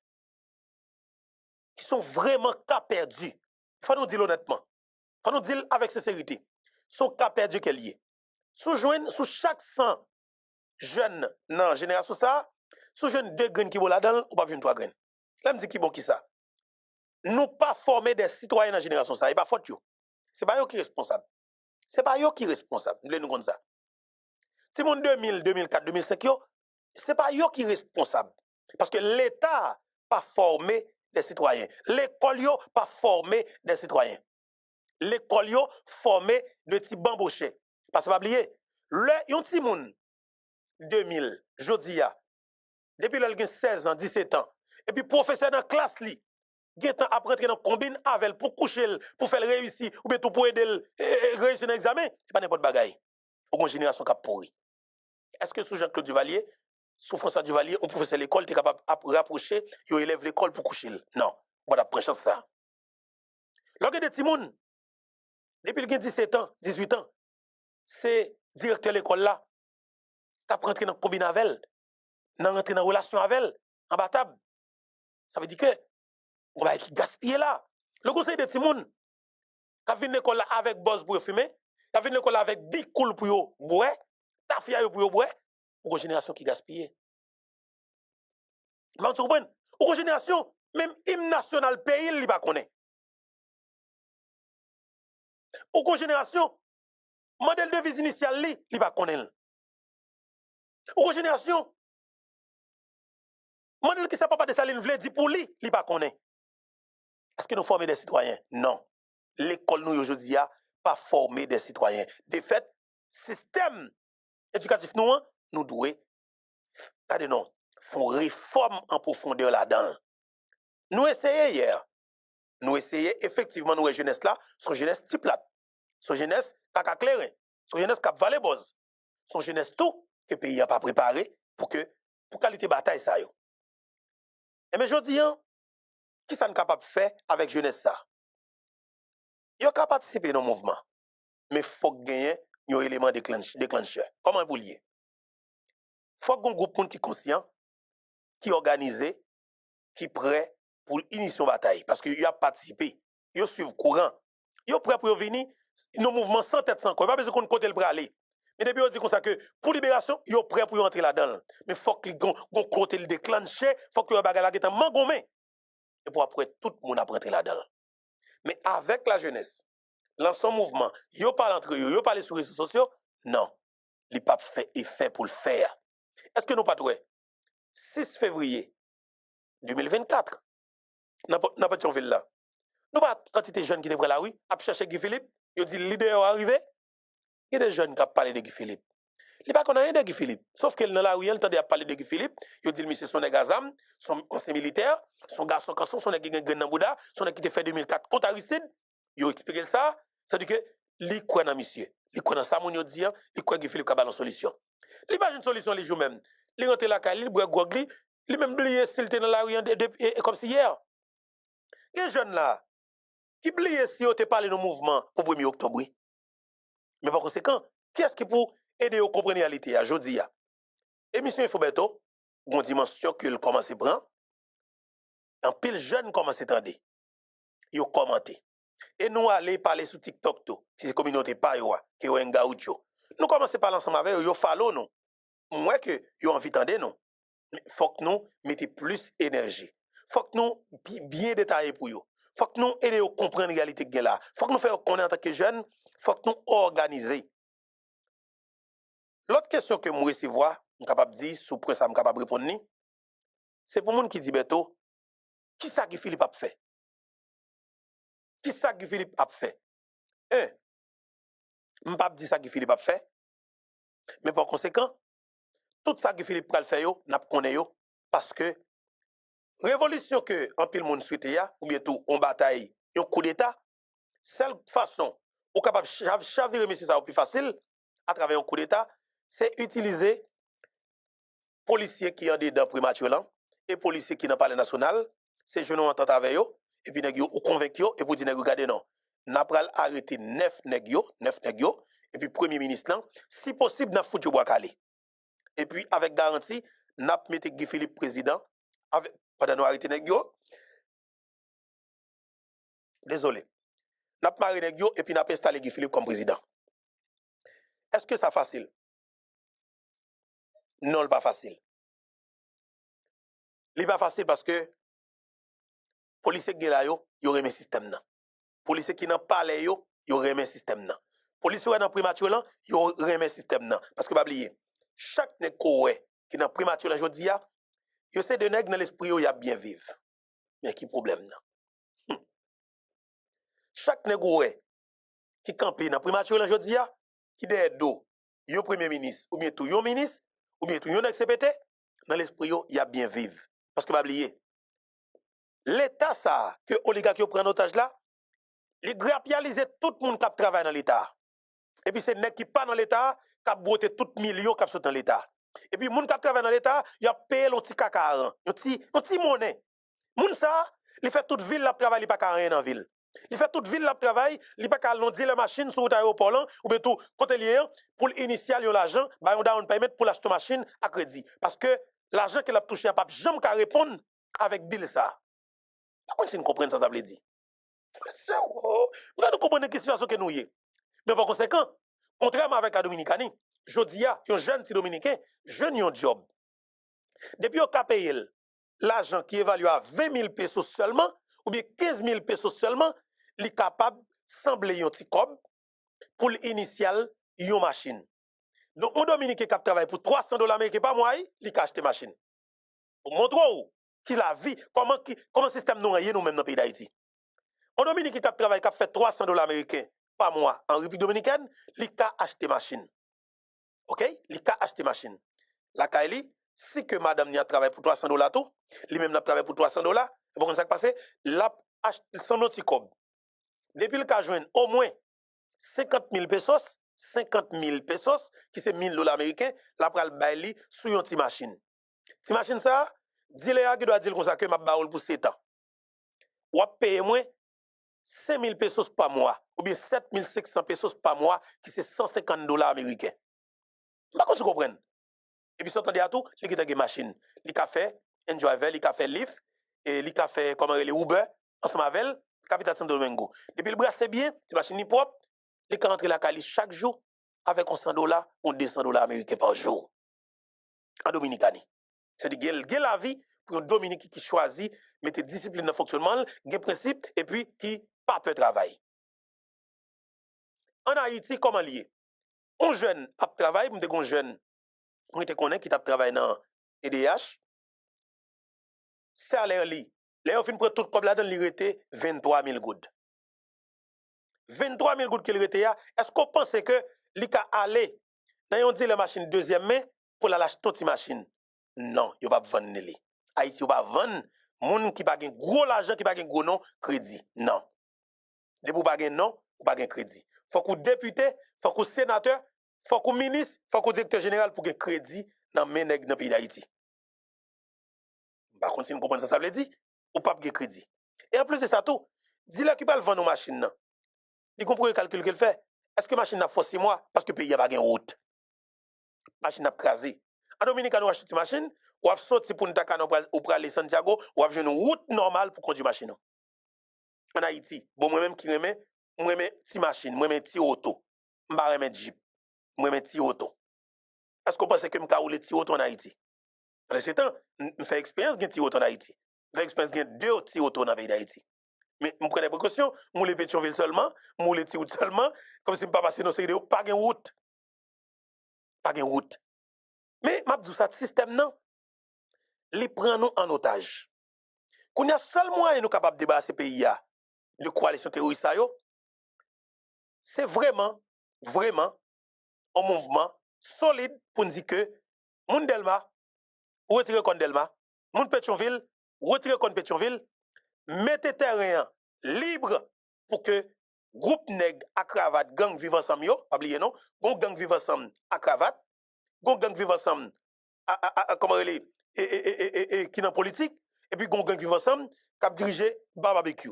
A: qui sont vraiment cas perdus. Il faut nous dire honnêtement. Il faut nous dire avec sincérité. Ils sont cas perdus qu'elle y est. Sous chaque 100 jeunes dans la génération ça, sous jeunes 2 graines qui vont là-dedans, ou pas 3 graines. Là, je me dis qui bon qui ça. Nous pas former des citoyens dans la génération ça. Et pas faute yo. C'est pas eux qui sont responsables. C'est pas eux qui sont responsables. Nous nous comme ça. Si mon 2000, 2004, 2005 yo, c'est pas eux qui sont responsables. Parce que l'État pas formé des citoyens. L'école yo pas formé des citoyens. L'école yo formé de petits bambouchés. Parce que pas oublier, le yon ti moun 2000, jodi ya, depuis le gen 16 ans, 17 ans, et puis professeur dans classe li, gen temps à rentrer dans combine avec pour coucher, pour faire réussir ou bien tout pour aider réussir dans l'examen, c'est pas n'importe bagaille. Ou une génération qui a pourri. Est-ce que sous Jean-Claude Duvalier, sous François Duvalier, un professeur de l'école, tu es capable de rapprocher, il élève l'école pour coucher? Non, on va prendre ça. Lorsque des timoun, depuis le 17 ans, 18 ans, c'est directeur de l'école là, qui a rentré dans combine avec elle, dans rentrer dans relation avec elle, en batable. Ça veut dire que on va gaspiller là. Le conseil de timoun, qui a venu l'école là avec boss pour fumer, qui a venu l'école là avec bicoul pour boire, tafia pour boire, ou une génération qui gaspille. Mais tu comprends? Ou une génération, même hymne national pays, il ne pas connaît. Ou une génération, modèle de vie initial, il ne pas connaît. Ou une génération, modèle qui ne pas de saline vle dit pour lui, il ne pas connaît. Est-ce que nous formons des citoyens? Non. L'école, nous, aujourd'hui, a pas formé des citoyens. De fait, système éducatif, nous devons, faire réforme en profondeur là-dedans. Nous essayons hier. nous essayons effectivement, nous, jeunesse là, son jeunesse type là, son jeunesse caca clair, son jeunesse cap valet bose, son jeunesse tout que le pays n'a pas préparé pour qualité bataille ça yo. Et mais je dis, qui ça n'est capable de faire avec jeunesse ça? Yo ka participer dans le mouvement, mais il faut gagner un élément déclencheur. Comment vous lier? Il faut un groupe qui est conscient, qui est organisé, qui est prêt pour initier une bataille. Parce qu'il a participé, il suit le courant, il est prêt pour venir, nos mouvements sans tête, sans corps. Il n'y a pas besoin qu'on côté le bras aller. Mais depuis, on dit comme ça que pour libération, il est prêt pour entrer là-dedans. Mais il faut que le côté le déclencher, il faut que le bagage là en mangomé. Et pour après, tout le monde a rentré là-dedans. Mais avec la jeunesse, l'ensemble mouvement, il parle entre eux, il parle sur les réseaux sociaux, non. Les papes fait effet pour le faire. Est-ce que nous pas trouvé 6 février 2024, n'a pas de ville là. Nous pas quantité de jeunes qui étaient près la rue, à chercher Guy Philippe, ils dit l'idée est arrivé. Il y a des jeunes qui ont parlé de Guy Philippe. Il n'y a pas qu'on a rien de Guy Philippe. Sauf que dans la rue, il entendait parler de Guy Philippe. Il dit monsieur son gazam, son ancien militaire, son garçon canson, son qui gagne dans Bouddha, son qui fait 2004 contre Aristide. Il a expliqué ça, ça dit que li croit dans monsieur. Il croit dans ça mon dit, il croit Guy Philippe a une solution. Il pas une solution les jours même. Il rentre la caille, il boit gogli, il même oublié s'il était dans la rue comme si hier. Il y a des jeunes là qui oublient si on te parlé de mouvement au 1er octobre. Mais par conséquent, qui est-ce qui pour aider à comprendre la réalité à jodi a? Émission Infobeto, une dimension que le commence à prendre. En pile jeune commence à tendre. Ils ont commenté. Et nous aller parler sur TikTok tout, si communauté pas yo, qui yo en gaucho. Nous commençons à parler ensemble avec eux, yo follow nous. Moi que yo envie tendre nous. Faut que nous mettons plus d'énergie. Faut que nous bien détailler pour eux. Faut que nous aider à comprendre la réalité que là. Faut que nous fassions connaître en tant que jeunes. Faut que nous organiser. L'autre question que moi recevoir, je suis capable de dire, sous presse, je suis capable de répondre, c'est pour les gens qui disent, Beto, qui ça que Philippe a fait? Qui ça que Philippe a fait? Je ne peux pas dire ça que Philippe a fait, mais par conséquent, tout ça que Philippe a fait, n'a pas connu parce que révolution que un pile monde souhaite ou bien tout on bataille, un coup d'état, seule façon ou capable chavirer monsieur ça au plus facile à travers un coup d'état, c'est utiliser policiers qui ont des dents prématurées et policiers qui n'ont pas le national, c'est jeunes entente avec eux et puis nèg yo ou convaincu et pour dire nèg regardez non, n'a pral arrêter 9 nèg yo et puis premier ministre là, si possible n'a foutu bois calé. Et puis avec garantie n'a mettre Guy Philippe président avec pendant nous arrêter nèg yo. Désolé. N'a maré nèg yo et puis n'a installé Guy Philippe comme président. Est-ce que ça facile? Non, c'est pas facile. C'est pas facile parce que policiers qui là yo remet système nan. Policiers qui n'ont pas les yo remet système nan. Policiers dans primature là yo remet système nan parce que pas oublier chaque nèg qui dans primature là jodi a yo c'est de nèg dans l'esprit yo y a bien vivre. Mais qui problème nan? Chaque nèg qui campe dans primature là jodi a qui derrière do yo premier ministre ou bien tout yo ministre ou bien tout yon ex-CPT dans l'esprit yo y a bien vivre parce que pas oublier l'état ça que oligarque yo prend otage là il grapialise tout le monde qui travaille dans l'état et puis c'est nèg qui pas dans l'état qui a broté tout millions qui sont dans l'état et puis moun qui travaille dans l'état y a payé l'on petit cacaran un petit monnaie moun ça il fait toute ville la travail il pas rien dans ville. Il fait toute ville la travail, il pas qu'à dire la machine sur l'aéroport ou bien tout côté lié pour l'initial l'argent, ba on down payment pour l'acheter machine à crédit parce que l'argent qu'elle a touché a pas jamais qu'à répondre avec bill ça. Par contre si nous comprenons ça veut dire. Nous comprenons la situation que nous y. Mais par conséquent, contrairement avec la Dominicanie, jodi a un jeune petit dominicain, jeune yon job. Depuis au payer l'argent qui évalue à 20 000 pesos seulement ou bien 15 000 pesos seulement, il est capable de sembler un petit cob pour l'initial une machine. Donc, un Dominicain qui travaille pour $300 américains par mois, il a acheté machine. Pour montrer qui la vie, comment le système nous nous même dans le pays d'Haïti. Un Dominicain qui travaille qui fait $300 américains par mois en République dominicaine, il a acheté machine. OK? Il a acheté machine. La Kaili, si que madame n'y a travaillé pour $300 tout, lui même n'a travaillé pour $300, et bon, ça passe, l'a son autre cob. Depuis le cas joindre au moins 50 000 pesos, 50 000 pesos, qui c'est 1000 dollars américains, la pral baili sous une petite machine. Petite machine ça, dis-le qui doit dire comme ça que m'a baoul pour 7 ans. Ou payer moins 5 000 pesos par mois, ou bien 7 500 pesos par mois, qui c'est 150 dollars américains. Par contre, tu comprends? Et puis, s'entendez à tout, il y a une machine. Il a fait Enjoyvel, il a fait Lyft, et il a fait, comment les Uber, ensemble avec elle, Capital Santo Domingo. Depuis le brasse bien, cette machine est propre, il a rentré la Cali chaque jour avec 100 dollars ou 200 dollars américains par jour. En Dominicanie. C'est-à-dire qu'il y a la vie pour un Dominique qui choisit, mettre discipline dans le fonctionnement, des principes, et puis qui pas peut travailler. En Haïti, comment lié? Un jeune a travaillé, un jeune qui a travaillé dans EDH, salaire li. Là, on fin prendre tout comme là dans l'irrité 23 000 gouttes. 23 000 gouttes qu'il rete ya, est-ce qu'on pense que li ka aller dans yon dit la machine deuxième main pour la lâcher toute machine? Non, yo pas vendre li. Haïti yo pas vendre moun qui pas gen gros l'argent qui pas gen gros non crédit. Non. De pour pas gen non, ou pas gen crédit. Faut qu'on député, faut qu'on sénateur, faut qu'on ministre, faut qu'on directeur général pour gen crédit dans men nèg dans pays d'Haïti. Par contre, si vous comprenez ça veut dire ou pas gen crédit. Et en plus de ça tout, dis là qui va vendre nos machines nan. Il comprend le calcul qu'il fait. Est-ce que machine n'a pas 6 mois parce que le pays n'a pas de route? Machine n'a pas crasé. En Dominique, nous achetons une machine, ou a sorti pour nous pour aller Santiago, ou a une route normale pour conduire machine. En Haïti, bon, moi-même qui remets, moi même petite machine, moi même petit auto. Je remets Jeep, moi même petit auto. Est-ce qu'on pense que je vais rouler petit auto en Haïti? Parce que je fais expérience de petit auto en Haïti. Je fais expérience de 2 petits autos dans le pays d'Haïti. Mais je prends des précautions, je les Pétionville seulement, je les Tirout seulement, comme si je ne pas passer dans ce vidéo, pas de route. Pas de route. Mais, je dis ça, le système, non, il prend nous en otage. Qu'on y a seul moyen nous capable de débarrasser ce pays de coalition terroriste, c'est vraiment, vraiment un mouvement solide pour nous dire que moun Delma, retirez contre Delma, moun Pétionville, retirez contre Pétionville, mettez terrain libre pour que groupe nèg à cravate gang vivre ensemble yo, pas oublier non, gon gang vivre ensemble à cravate, gon gang vivre ensemble à comment elle et qui dans politique et puis gon gang vivre ensemble cap diriger barbecue.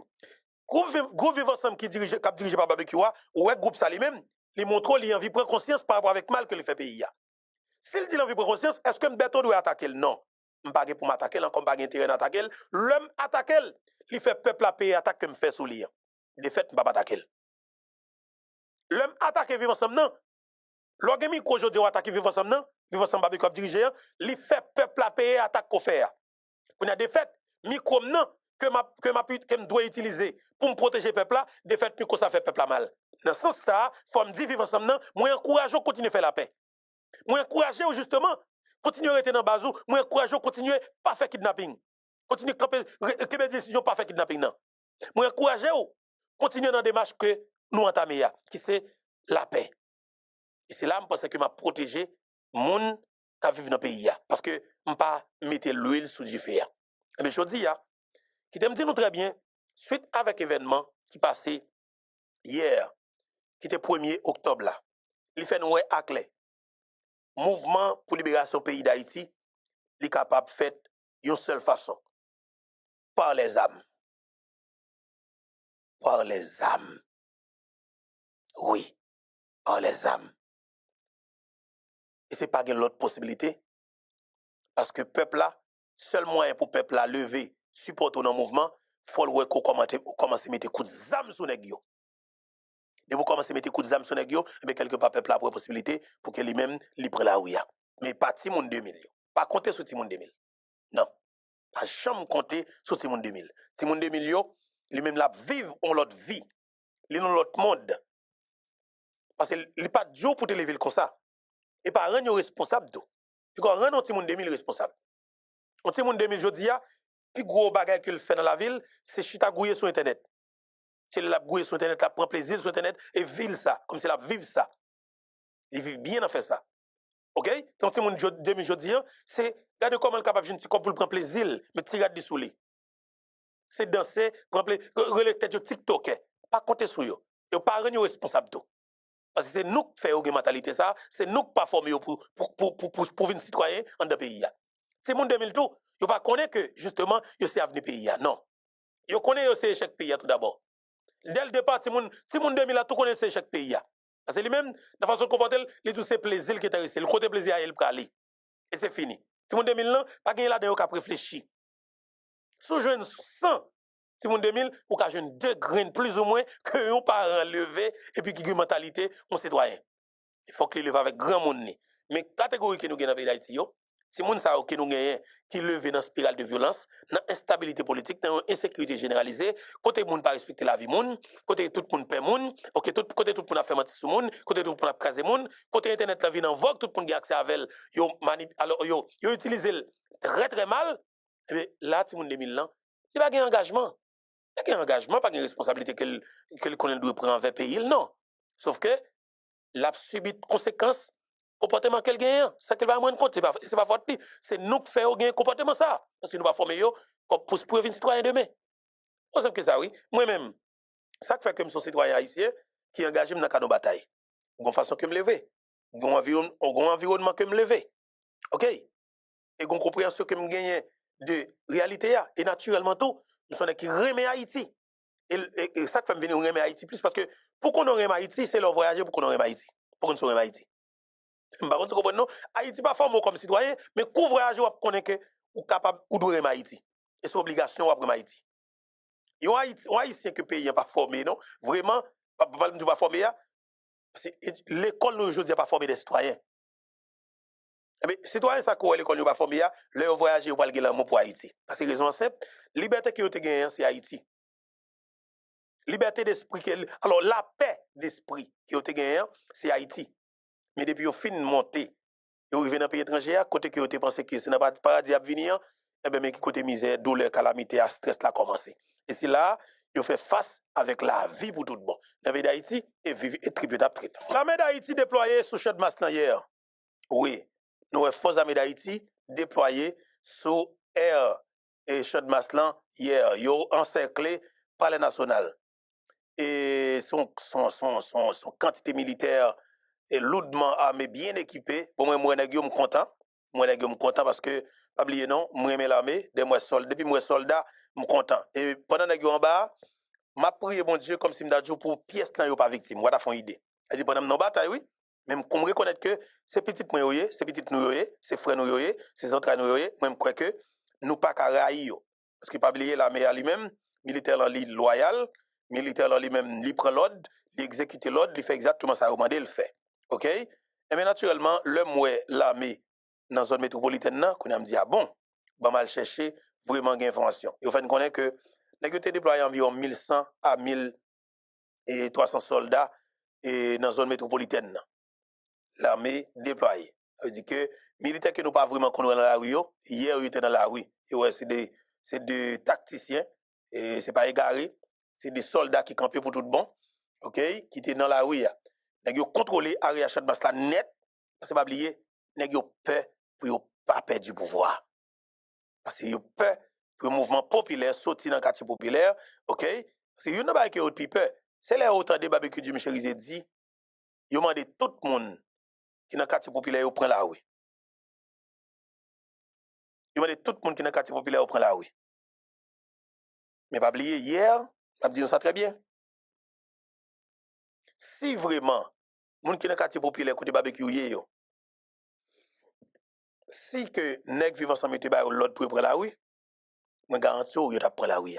A: Groupe vivre ensemble qui dirige cap diriger barbecue ouais groupe ça lui-même, il montre li envie prendre conscience par rapport avec mal que le fait pays ya. S'il dit l'envie prendre conscience, est-ce que Mbeto doit attaquer? Non. M'pa pour m'attaquer, comme pas intérêt d'attaquer. L'homme attaquer, il fait peuple à payer attaque que me fait sous lui. De fait, m'pa attaquer. L'homme attaquer vivre ensemble non. L'orgami qu'aujourd'hui on attaquer vivre ensemble non, vivre ensemble avec comme dirigeant, il fait peuple à payer attaque qu'on fait. On a des faits micro non que me doit utiliser pour me protéger peuple là, de fait micro ça fait peuple à mal. Dans ce sens ça, faut me dire vivre ensemble non, moi encourage continuer faire la paix. Moi encourage justement continuer à rester dans bazou, moi encourage continuer pas faire kidnapping. Continuer que décision pas faire kidnapping non. Moi encourage continuer dans démarche que nous entamons qui c'est la paix. Et c'est là que je pense que m'a protégé moun qui vivent dans le pays parce que je pas mettre l'huile sous du feu. Mais je dis qui t'aime dire nous très bien suite avec événement qui passé hier qui était 1er octobre là. Il fait nous à clair. Mouvement pour libération du pays d'Haïti, il est capable de faire d'une seule façon. Par les âmes. Par les âmes. Oui, par les âmes. Et ce n'est pas une autre possibilité. Parce que le peuple là, seul moyen pour le peuple là lever, supporter dans le mouvement, il faut le commencer à mettre coups de zam sur les gens. Et vous commencez à mettre coups de zam sur les gens, et bien quelque part, le peuple a pour possibilité pour que lui-même libre là où il y a. Mais pas Timon 2000. Pas compter sur Timon 2000. Non. Pas jamais compter sur Timon 2000. Timon 2000, lui-même là, vivre en l'autre vie. Il est dans l'autre monde. Parce qu'il n'est pas de jour pour te lever comme ça. Et pas rendre responsable d'eau. Puis quand rendre Timon 2000 responsable. On Timon 2000, je dis, puis gros bagage qu'il fait dans la ville, c'est chita gouiller sur Internet. C'est la gouiller sur Internet, la prend plaisir sur Internet et vivre ça, comme si la vive ça. Il vit bien à faire ça. OK? Donc, Timon 2000, je dis, c'est, regardez comment il est capable de faire pour prendre plaisir, mais tu regardes dessous lui. c'est danser, relais tête TikToker. Pas compter sur eux. Et pas rendre responsable tout. Parce que c'est nous qui faisons une mentalité ça, c'est nous qui pas formés pour venir citoyen en deux pays. C'est mon 2000 tout, yo pas connaît que justement yo c'est avenir pays non. Yo connaît yo c'est échec pays tout d'abord. Dès le départ ti moun 2000 a tout connaît c'est échec pays. Parce que lui-même la façon de comporter, il tout c'est plaisir qui intéressé, le côté plaisir il aller. Et c'est fini. Ti moun 2000 là, pas gagner là-dedans qui réfléchir. Sous jeune 100 si mon 2000, ou ka jeune 2 graines plus ou moins que un parent levé et puis qui a une mentalité, on citoyen. Il faut qu'il leve avec grand monde. Mais catégorie que nous avons dans le pays d'Haïti, si moun sa que nous gagnons qui leve dans spirale de violence, dans instabilité politique, dans insécurité généralisée, côté moun pas respecter la vie moun, côté tout moun paie moun, côté tout moun a fait mentir sur moun, côté tout moun a craser moun, côté internet la vie en vogue, tout moun a accès à elle, alors yo utilise très très mal. Et bien là ti moun 2000 ans, il pas gain engagement. Il y a un engagement, pas une responsabilité que le colonel doit prendre envers le pays, non. Sauf que la subit conséquence comportement qu'elle gagne, ça qu'elle va moins compte, c'est pas faute, c'est nous qui faisons un comportement ça, parce que nous va former pour devenir citoyen demain. On sait que ça oui, moi-même, ça fait que je suis citoyen haïtien qui engage dans la bataille. De façon que me lever, un environnement que me lever. OK? Et une compréhension que me gagne de réalité et naturellement tout. Nous sommes qui remet Haïti. Et ça fait venir remet Haïti plus parce que pour qu'on remet Haïti, c'est leur voyager pour qu'on remet Haïti. Pour qu'on remet Haïti. Par contre, vous comprenez non? Haïti pas formé comme citoyen, mais qu'on voyage ou connaît que ou capable ou doit remet Haïti. Et c'est obligation ou remet Haïti. Et on Haïtien que pays n'est pas formé non, vraiment pas formé l'école aujourd'hui pas formé des citoyens. Mais citoyen ça quoi l'école n'est pas formé leur voyager ou pas le l'amour pour Haïti. Parce que raison simple, liberté que vous avez c'est Haïti. Liberté d'esprit, alors la paix d'esprit qui vous avez c'est Haïti. Mais depuis vous fin monter, vous arrivez dans un pays étranger, côté que vous avez pensé que ce n'est pas paradis à venir, et bien mais qui côté misère, douleur, calamité, stress là commencé. Et c'est là, vous fait face avec la vie pour tout le monde. Dans le pays d'Haïti, et vivre et triple d'après. L'armée d'Haïti déployée sous Chad Maslan hier. Oui, nos forces armées d'Haïti déployées sous air et Chad Maslan hier. Ils ont encerclé par les nationales. Et son quantité militaire est lourdement armée, bien équipée. Pour moi, je suis content. Moi, je suis content parce que, pas oublier non, moi, j'aime l'armée, depuis moi, soldat, je suis content. Et pendant que je suis en bas, je prie mon Dieu comme si je dit pour pièce là, yo pas victime. Voilà, font idée. Elle dit pendant nos bataille, oui. Même qu'on reconnaître que c'est petit moi c'est petit nous c'est frère nous c'est entrailles nous même crois que nous pas raï parce que pas oublier l'armée lui-même, militaire là loyal, militaire là lui-même, il prend l'ordre, il exécute l'ordre, il fait exactement ça demandé, il fait. OK? Et mais naturellement, le mouais l'armée dans zone métropolitaine là, qu'on a me dit ah bon, va mal chercher vraiment gain information. Et au fait connaît que nèg été déployé environ 1100 à 1300 soldats et dans zone métropolitaine. L'armée déployée. Ça veut dire que militaires que nous pas vraiment connaître dans la rue, hier ils étaient dans la rue. Et ouais, c'est des tacticiens et c'est pas égaré, c'est des soldats qui campaient pour tout bon, OK, qui étaient dans la rue. Nèg yo contrôler area Chad Maslan net, parce que pas oublier, nèg yo peur pour yo pas perdre du pouvoir. Parce que yo peur pour le mouvement populaire sorti dans le quartier populaire, OK? Parce que yo n'a pas que autre peur. C'est là autant de barbecue du Michel Rizé dit, yo mandé tout le monde qui dans le quartier populaire prend la rue. Yo mandé tout le monde qui dans le quartier populaire prend la rue. Mais pas oublier hier, m'a dit ça très bien. Si vraiment moun qui dans le quartier populaire côté barbecue yo, si que nèg vivant ensemble mette ba l'autre pour prendre la rue, moi garantis yo t'a prendre la rue.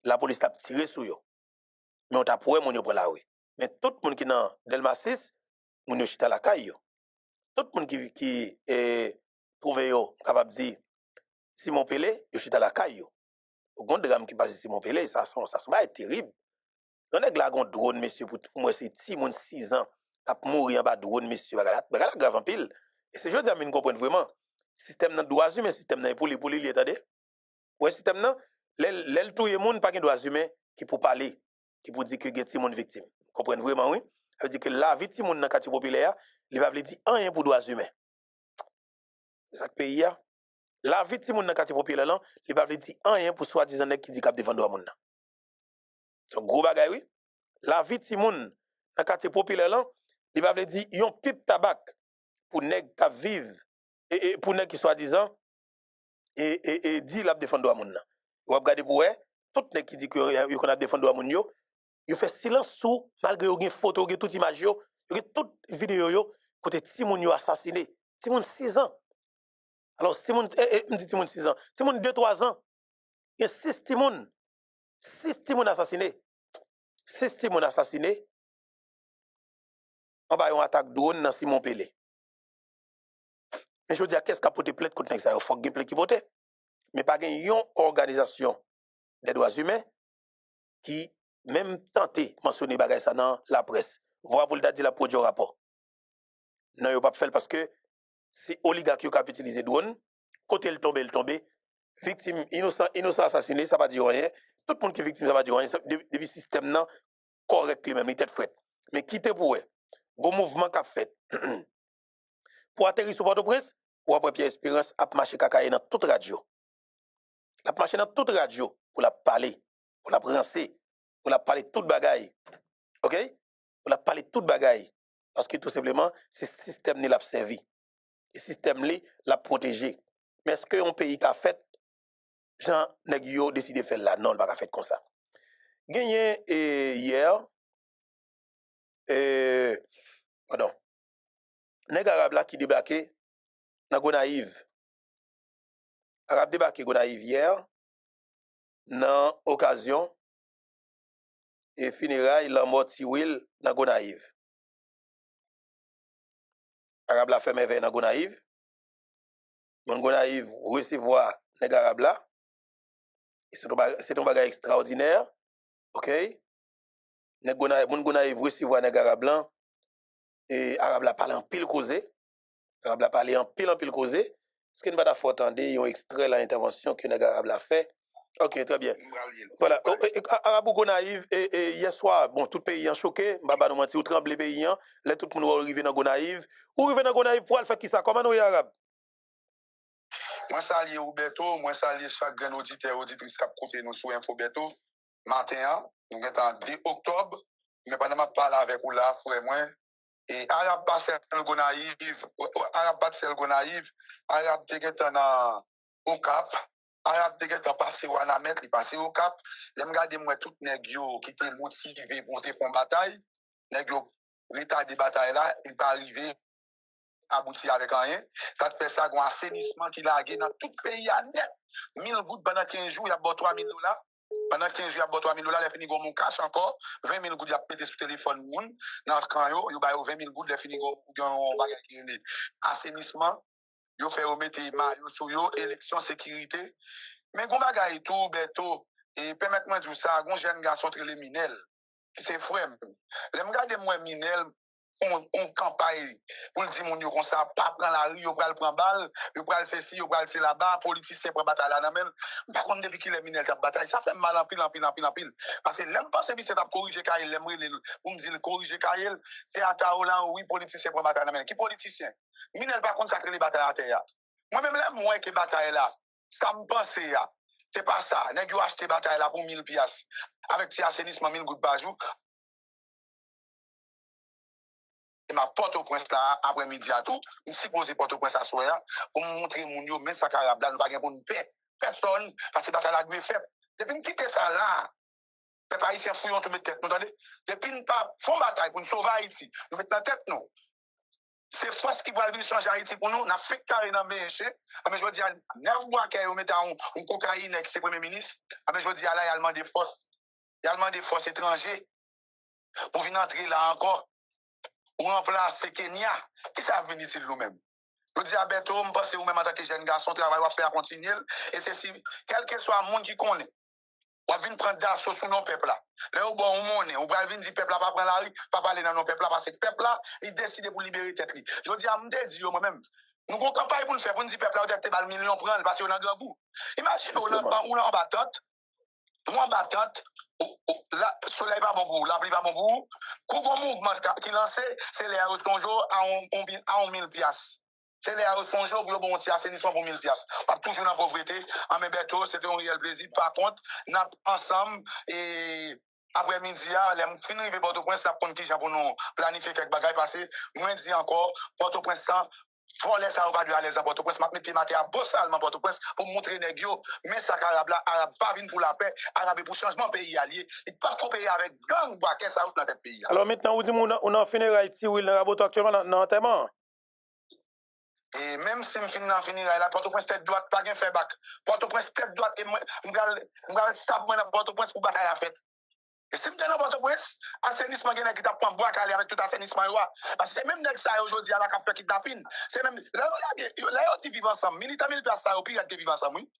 A: La police t'a tiré sur yo. Mais on t'a pour moun yo prendre la rue. Mais tout le monde qui dans Delma 6, moun yo chita la caille yo. Tout le monde qui trouve yo capable dire Simon Pelé, yo chita la caille yo. Au grand drame qui passe Simon Pelé, ça va être terrible. On est là gon drone monsieur pour moi c'est ti moun 6 ans qui mourir en bas drone monsieur bagala grave en pile. Et c'est je dis à me comprendre vraiment système nan droits humains système nan pour les attendez. Ouais système nan l'el tout le monde pas gen droits humains qui pour parler qui pour dire que gen ti moun victime. Comprenez vraiment oui? Ça veut dire que la vie ti moun dans quartier populaire, il va dire rien pour droits humains. C'est ça que pays a La vie de Timoun dans le quartier populaire, là, il va dire rien pour soi-disant qui dit qu'il a défendu à moun. C'est un gros bagay, oui. La vie de Timoun dans le quartier populaire, là, il va dire yon pipe tabac pour nèg qui vivre et pour nèg qui soi-disant et dit qu'il a défendu à moun. Ou regarder pour tout nèg qui dit que yon a défendu à moun yo, yon fait silence sous malgré yon photo, yon toute image yo, yon toute vidéo yo côté Timoun yo assassiné. Timoun 6 ans. Alors, Timoun, me dit Timoun 6 ans. Timoun 2-3 ans. Il y a 6 Timoun. 6 Timoun assassinés. 6 Timoun assassinés. On va yon attaque drone dans Simon Pelé. Mais je dis, qu'est-ce qu'a porté plainte contre ça? Il faut que qui vote. Mais pas une organisation des droits humains qui même tenté de mentionner bagay ça dans la presse. Voir pour le date de la produit rapport. Non, il pas faire parce que c'est oligarque qui a utilisé drone. Côté le tombe. Victime innocent assassiné, ça va dire rien. Tout le monde qui est victime, ça va dire rien. Depuis le système non correct lui-même, il est fait. Mais quitter pour eux. Bon mouvement qu'a fait. Pour atterrir sur Port-au-Prince, ou après Pierre Espérance a marché cacaille dans toute radio. Il a marché dans toute radio pour la parler, pour la prancer, pour la parler toute bagaille. OK? Pour la parler toute bagaille. Parce que tout simplement, ce système l'a servi. Le système l'a protégé. Mais est-ce qu'un pays qui a fait, Jean Negio décidé de faire là? Non, il n'a pas fait comme ça. Gagné hier, pardon, nèg arabe là qui débarqué dans Gonaïve. Arabe débarqué Gonaïve hier dans occasion et funérailles la mort Tiwil dans Gonaïve. Arabe la fait merveille dans Gonaïve. Mon Gonaïve recevoir nèg arabe là. C'est un bagage extraordinaire. OK? Mon Gonaïve recevoir nèg arabe là. Et arabe la parle en pile causé. Arabe la parle en pile causé. Est-ce que nous va faut entendre un extrait la intervention que nèg arabe la fait? OK, très bien. Voilà, arabe Gonaïve et hier soir, bon tout pays en choqué, baba nous mentir ou tremblé pays là tout le monde arrivé dans Gonaïve. Ou arrivé dans Gonaïve pour faire qui ça? Comment nous arabe?
B: Moi salue Roberto, moi salue chaque grand auditeur auditrice qui a coupé nous sur Info Beto. Matin, nous sommes 2 octobre, mais pendant que je parle avec vous là, frère moi, et Arabe Bassel Gonaïve, Arabe Bassel Gonaïve, Arabe Tegetan au Cap, Arabe Tegetan passé au Anamet, il passé au Cap. Je regarde moi tout nèg yo qui était motivé pour faire une bataille, nèg yo l'état de bataille là, il pas arrivé abouti avec rien. Ça te fait ça, un assainissement qui l'a dans tout le pays à net. 1000 gouttes pendant 15 jours, il y a 3 000 $. Pendant 15 jours, il y a 3 000 $, il a fini mon cash encore. 20 000 gouttes, il a pété sur le téléphone. Dans le camp, il a 20 000 gouttes, il a fini mon bagage. Assainissement, il a fait remettre maillot sur yo, élection, sécurité. Mais mon bagage tout, Beto, et permettez-moi de dire ça, un jeune garçon très Minel, qui c'est frère. Je regarde moi Minel, on campagne pour dire mon yo comme ça pas prendre la rue, yo pral prend balle, yo pral ceci, yo pral c'est là-bas, politicien prend bataille là même. Par contre depuis qu'il est minel t'a bataille, ça fait mal en pile. Parce que l'aime pas c'est t'a corriger Kael, l'aime pour me dire corriger Kael, c'est à Taola oui politicien prend bataille là même. Qui politicien? Minel pas consacrer les batailles à terre. Moi même l'aime moi que bataille là, ça me pense ya. C'est pas ça, nèg yo acheter bataille là pour 1000 piastres avec petit assainissement 1000 gouttes par jour. Et ma Port-au-Prince là, après-midi à tout, je suppose Port-au-Prince à soir, pour montrer mon yo, mais ça carab là, nous pas pour nous paix. Personne, parce que bataille la gué fait. Depuis nous quitter ça là, peuple haïtien fouillon tout mettre tête, nous entendez? Depuis nous pas font bataille pour nous sauver Haïti, nous mettre dans tête nous. C'est force qui va venir changer Haïti pour nous, n'a fait carré dans BH, mais je dis à 9 mois qu'il met en cocaïne avec ses premiers ministres, mais je dis à là, il y a allemand des forces étrangères pour venir entrer là encore. Ou remplacer Kenya, qui ça venir de nous-mêmes? Je dis à Beto, je pense que vous-même en tant que jeune garçon, travail va faire continuer. Et c'est si, quel que soit le monde qui connaît, on va prendre d'assaut sur nos peuples là. Là, on va venir dire peuple là, pas prendre la rue, pas parler dans nos peuples là, parce que le peuple là, il décide pour libérer tête. Je dis à moi-même, nous avons campagne pour nous faire, pour nous dire peuple là, on a des millions prendre, parce qu'on a un grand bout. Imaginez, on est en battante. Moi, battante, le soleil va bon bout, la pluie va bon bout. Pour bon mouvement qui lancé, c'est les son jour à 1000 piastres. C'est les à son jour pour bon petit assainissement pour 1000 piastres. Pas toujours dans la pauvreté. En même temps, c'était un réel plaisir. Par contre, nous ensemble et après-midi, les fins arriver Port-au-Prince, nous avons qui pour nous planifier quelques bagages passés. Moi, je dis encore, Port-au-Prince, pour laisser ça, on va à l'aise à Port-au-Prince, je vais mettre à Bossalement Port-au-Prince pour montrer les gars, mais ça, arabe là, arabe pas venu pour la paix, arabe pour changement pays allié. Il ne pas trop payer avec gang, qu'est-ce ça dans notre pays.
A: Alors maintenant, vous dites, on a fini Haïti, oui, le rabot actuellement dans l'enterrement.
B: Et même si je finis là, Port-au-Prince tête droite, pas de faire bac. Port-au-Prince tête droite, et moi, je vais stop dans Port-au-Prince pour battre la fête. Et si je me donne Port-au-Prince, assainissement qui t'a pris bois calé avec tout assainissement. Parce que c'est même ça aujourd'hui à la cap qui tapine. C'est même là, on vivent ensemble. Militaires 1000 places, ça, au pire, ils vivent ensemble, oui.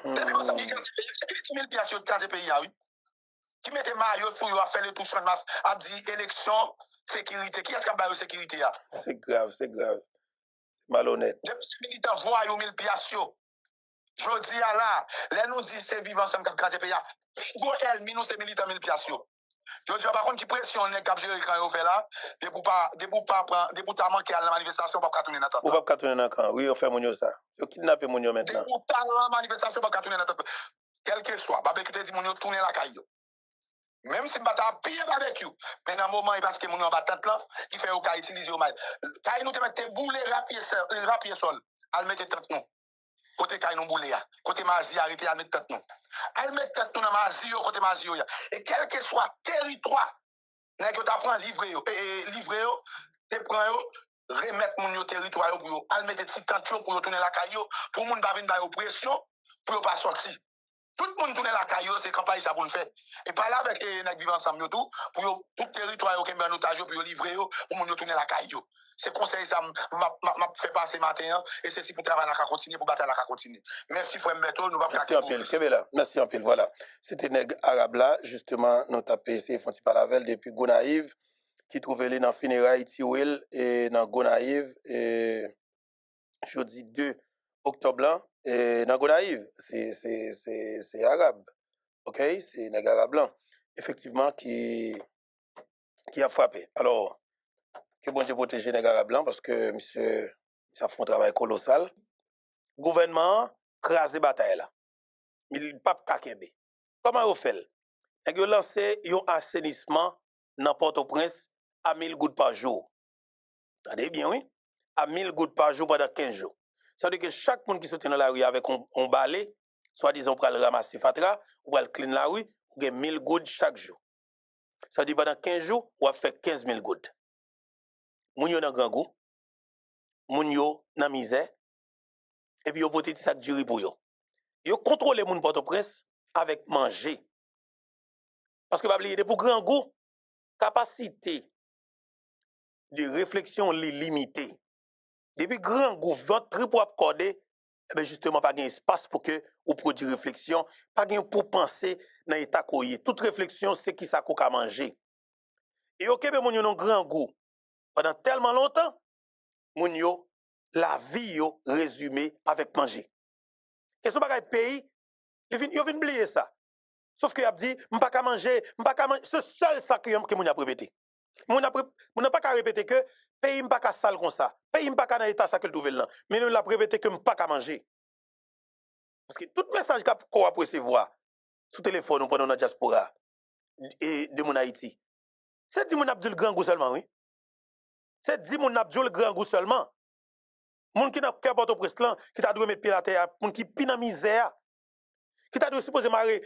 B: Ils vivent ensemble, ils ont 1000 places, ils ont pays, oui. Qui mettent maillot pour faire le touche de masse, a dit élection, sécurité. Qui est-ce qui a la sécurité?
A: C'est grave, c'est grave. Malhonnête.
B: Depuis que les militaires voient 1000 places, je dis à là, là nous dit c'est vivre ensemble comme pays. Go elle, nous c'est militaire 1000 piastres. Je dis par contre qui pressionne les cap gérer quand on fait là, de pour pas manquer à la manifestation pas tourner dans tête.
A: Ou pas tourner dans camp. Oui, on fait mon ça. Yo kidnapper mon maintenant.
B: De pour pas la manifestation pas tourner dans tête. Quel que soit, babé qui te dit mon tourner la caille. Même si pas ta pire avec vous, mais dans le moment parce que mon va tête là, qui fait au cas utiliser au mal. Quand nous te mettre bouler rapier sol, al mettre tête nous. Côté kay nou boule ya, côté mazi arrêté à mettre tête nous. Elle met tête nous dans mazi côté mazi ya. Et quel que soit territoire, nèg yo t'a prend livrer yo et livrer yo, te prend yo remettre mon yo territoire yo pour yo, al mettre petit tante pour yo tourner la caillou pour moun pa vinn ba yo pression pour yo pas sortir. Tout le monde tourner la caillou, c'est campagne ça pour nous faire. Et pas là avec nèg vivre ensemble yo tout pour yo tout territoire yo qui en otage pour yo livrer yo pour moun yo tourner la caillou. C'est conseil ça m'a fait passer matin et c'est si pour travailler la continuer pour battre la continuer. Merci frère Mbeto, nous va
A: faire. Merci en pile, Kebela. Merci en pile, voilà. C'était nèg arabe là, justement, nous tapé essayé font pas la veille depuis Gonaïve qui trouvait les dans funérailles Tiwil et dans Gonaïve et jeudi 2 octobre là et dans Gonaïve, c'est arabe. OK, c'est nèg arabe blanc effectivement qui a frappé. Alors que bon Dieu protège les Arabes blancs parce que monsieur ça fait un travail colossal. Gouvernement crasé bataille là. Il pas kakembe. Comment on fait? Il a lancé un assainissement dans Port-au-Prince à 1000 gouttes par jour. Attendez bien oui, à 1000 gouttes par jour pendant 15 jours. Ça veut dire que chaque monde qui sortit dans la rue avec un balai, soit disons pour le ramasser fatra ou pour le clean la rue, ou gagne 1000 gouttes chaque jour. Ça veut dire pendant 15 jours, on va faire 15 000 gouttes. Moun yo nan grand goût, moun yo nan misère, et puis yo pote ti sac du riz pour yo. Yo contrôle moun Port-au-Prince avec manger. Parce que pas oublier pour grand goût, capacité de réflexion li limitée. Depuis grand goût, votre prix pour accorder, eh ben justement pas gain espace pour que ou produire réflexion, pas gain pour penser dans état koye. Toute réflexion c'est qui ça ko ka manger. Et OK ben moun yo nan grand goût. Pendant tellement longtemps, moun yo, la vie yo résumé avec manger. Qu'est-ce que bagay pays, yo vinn oublier ça. Sauf que y a dit, m'pa ka manger, c'est seul ça que moun a répété. Moun n'a pas qu'à répéter que pays m'pa ka sale comme ça. Pays m'pa ka dans état ça que le trouve là. Mais nous l'a répété que m'pa ka manger. Parce que tout message qu'on va recevoir sous téléphone ou pendant la diaspora et de mon Haïti, c'est dit moun Abdul grand goût seulement, oui. C'est dit moun Abdul grand goût seulement. Moun qui n'a pas Port-au-Prince là, qui t'a dû mettre pied à terre, moun qui pina misère, qui t'a dû supposer marrer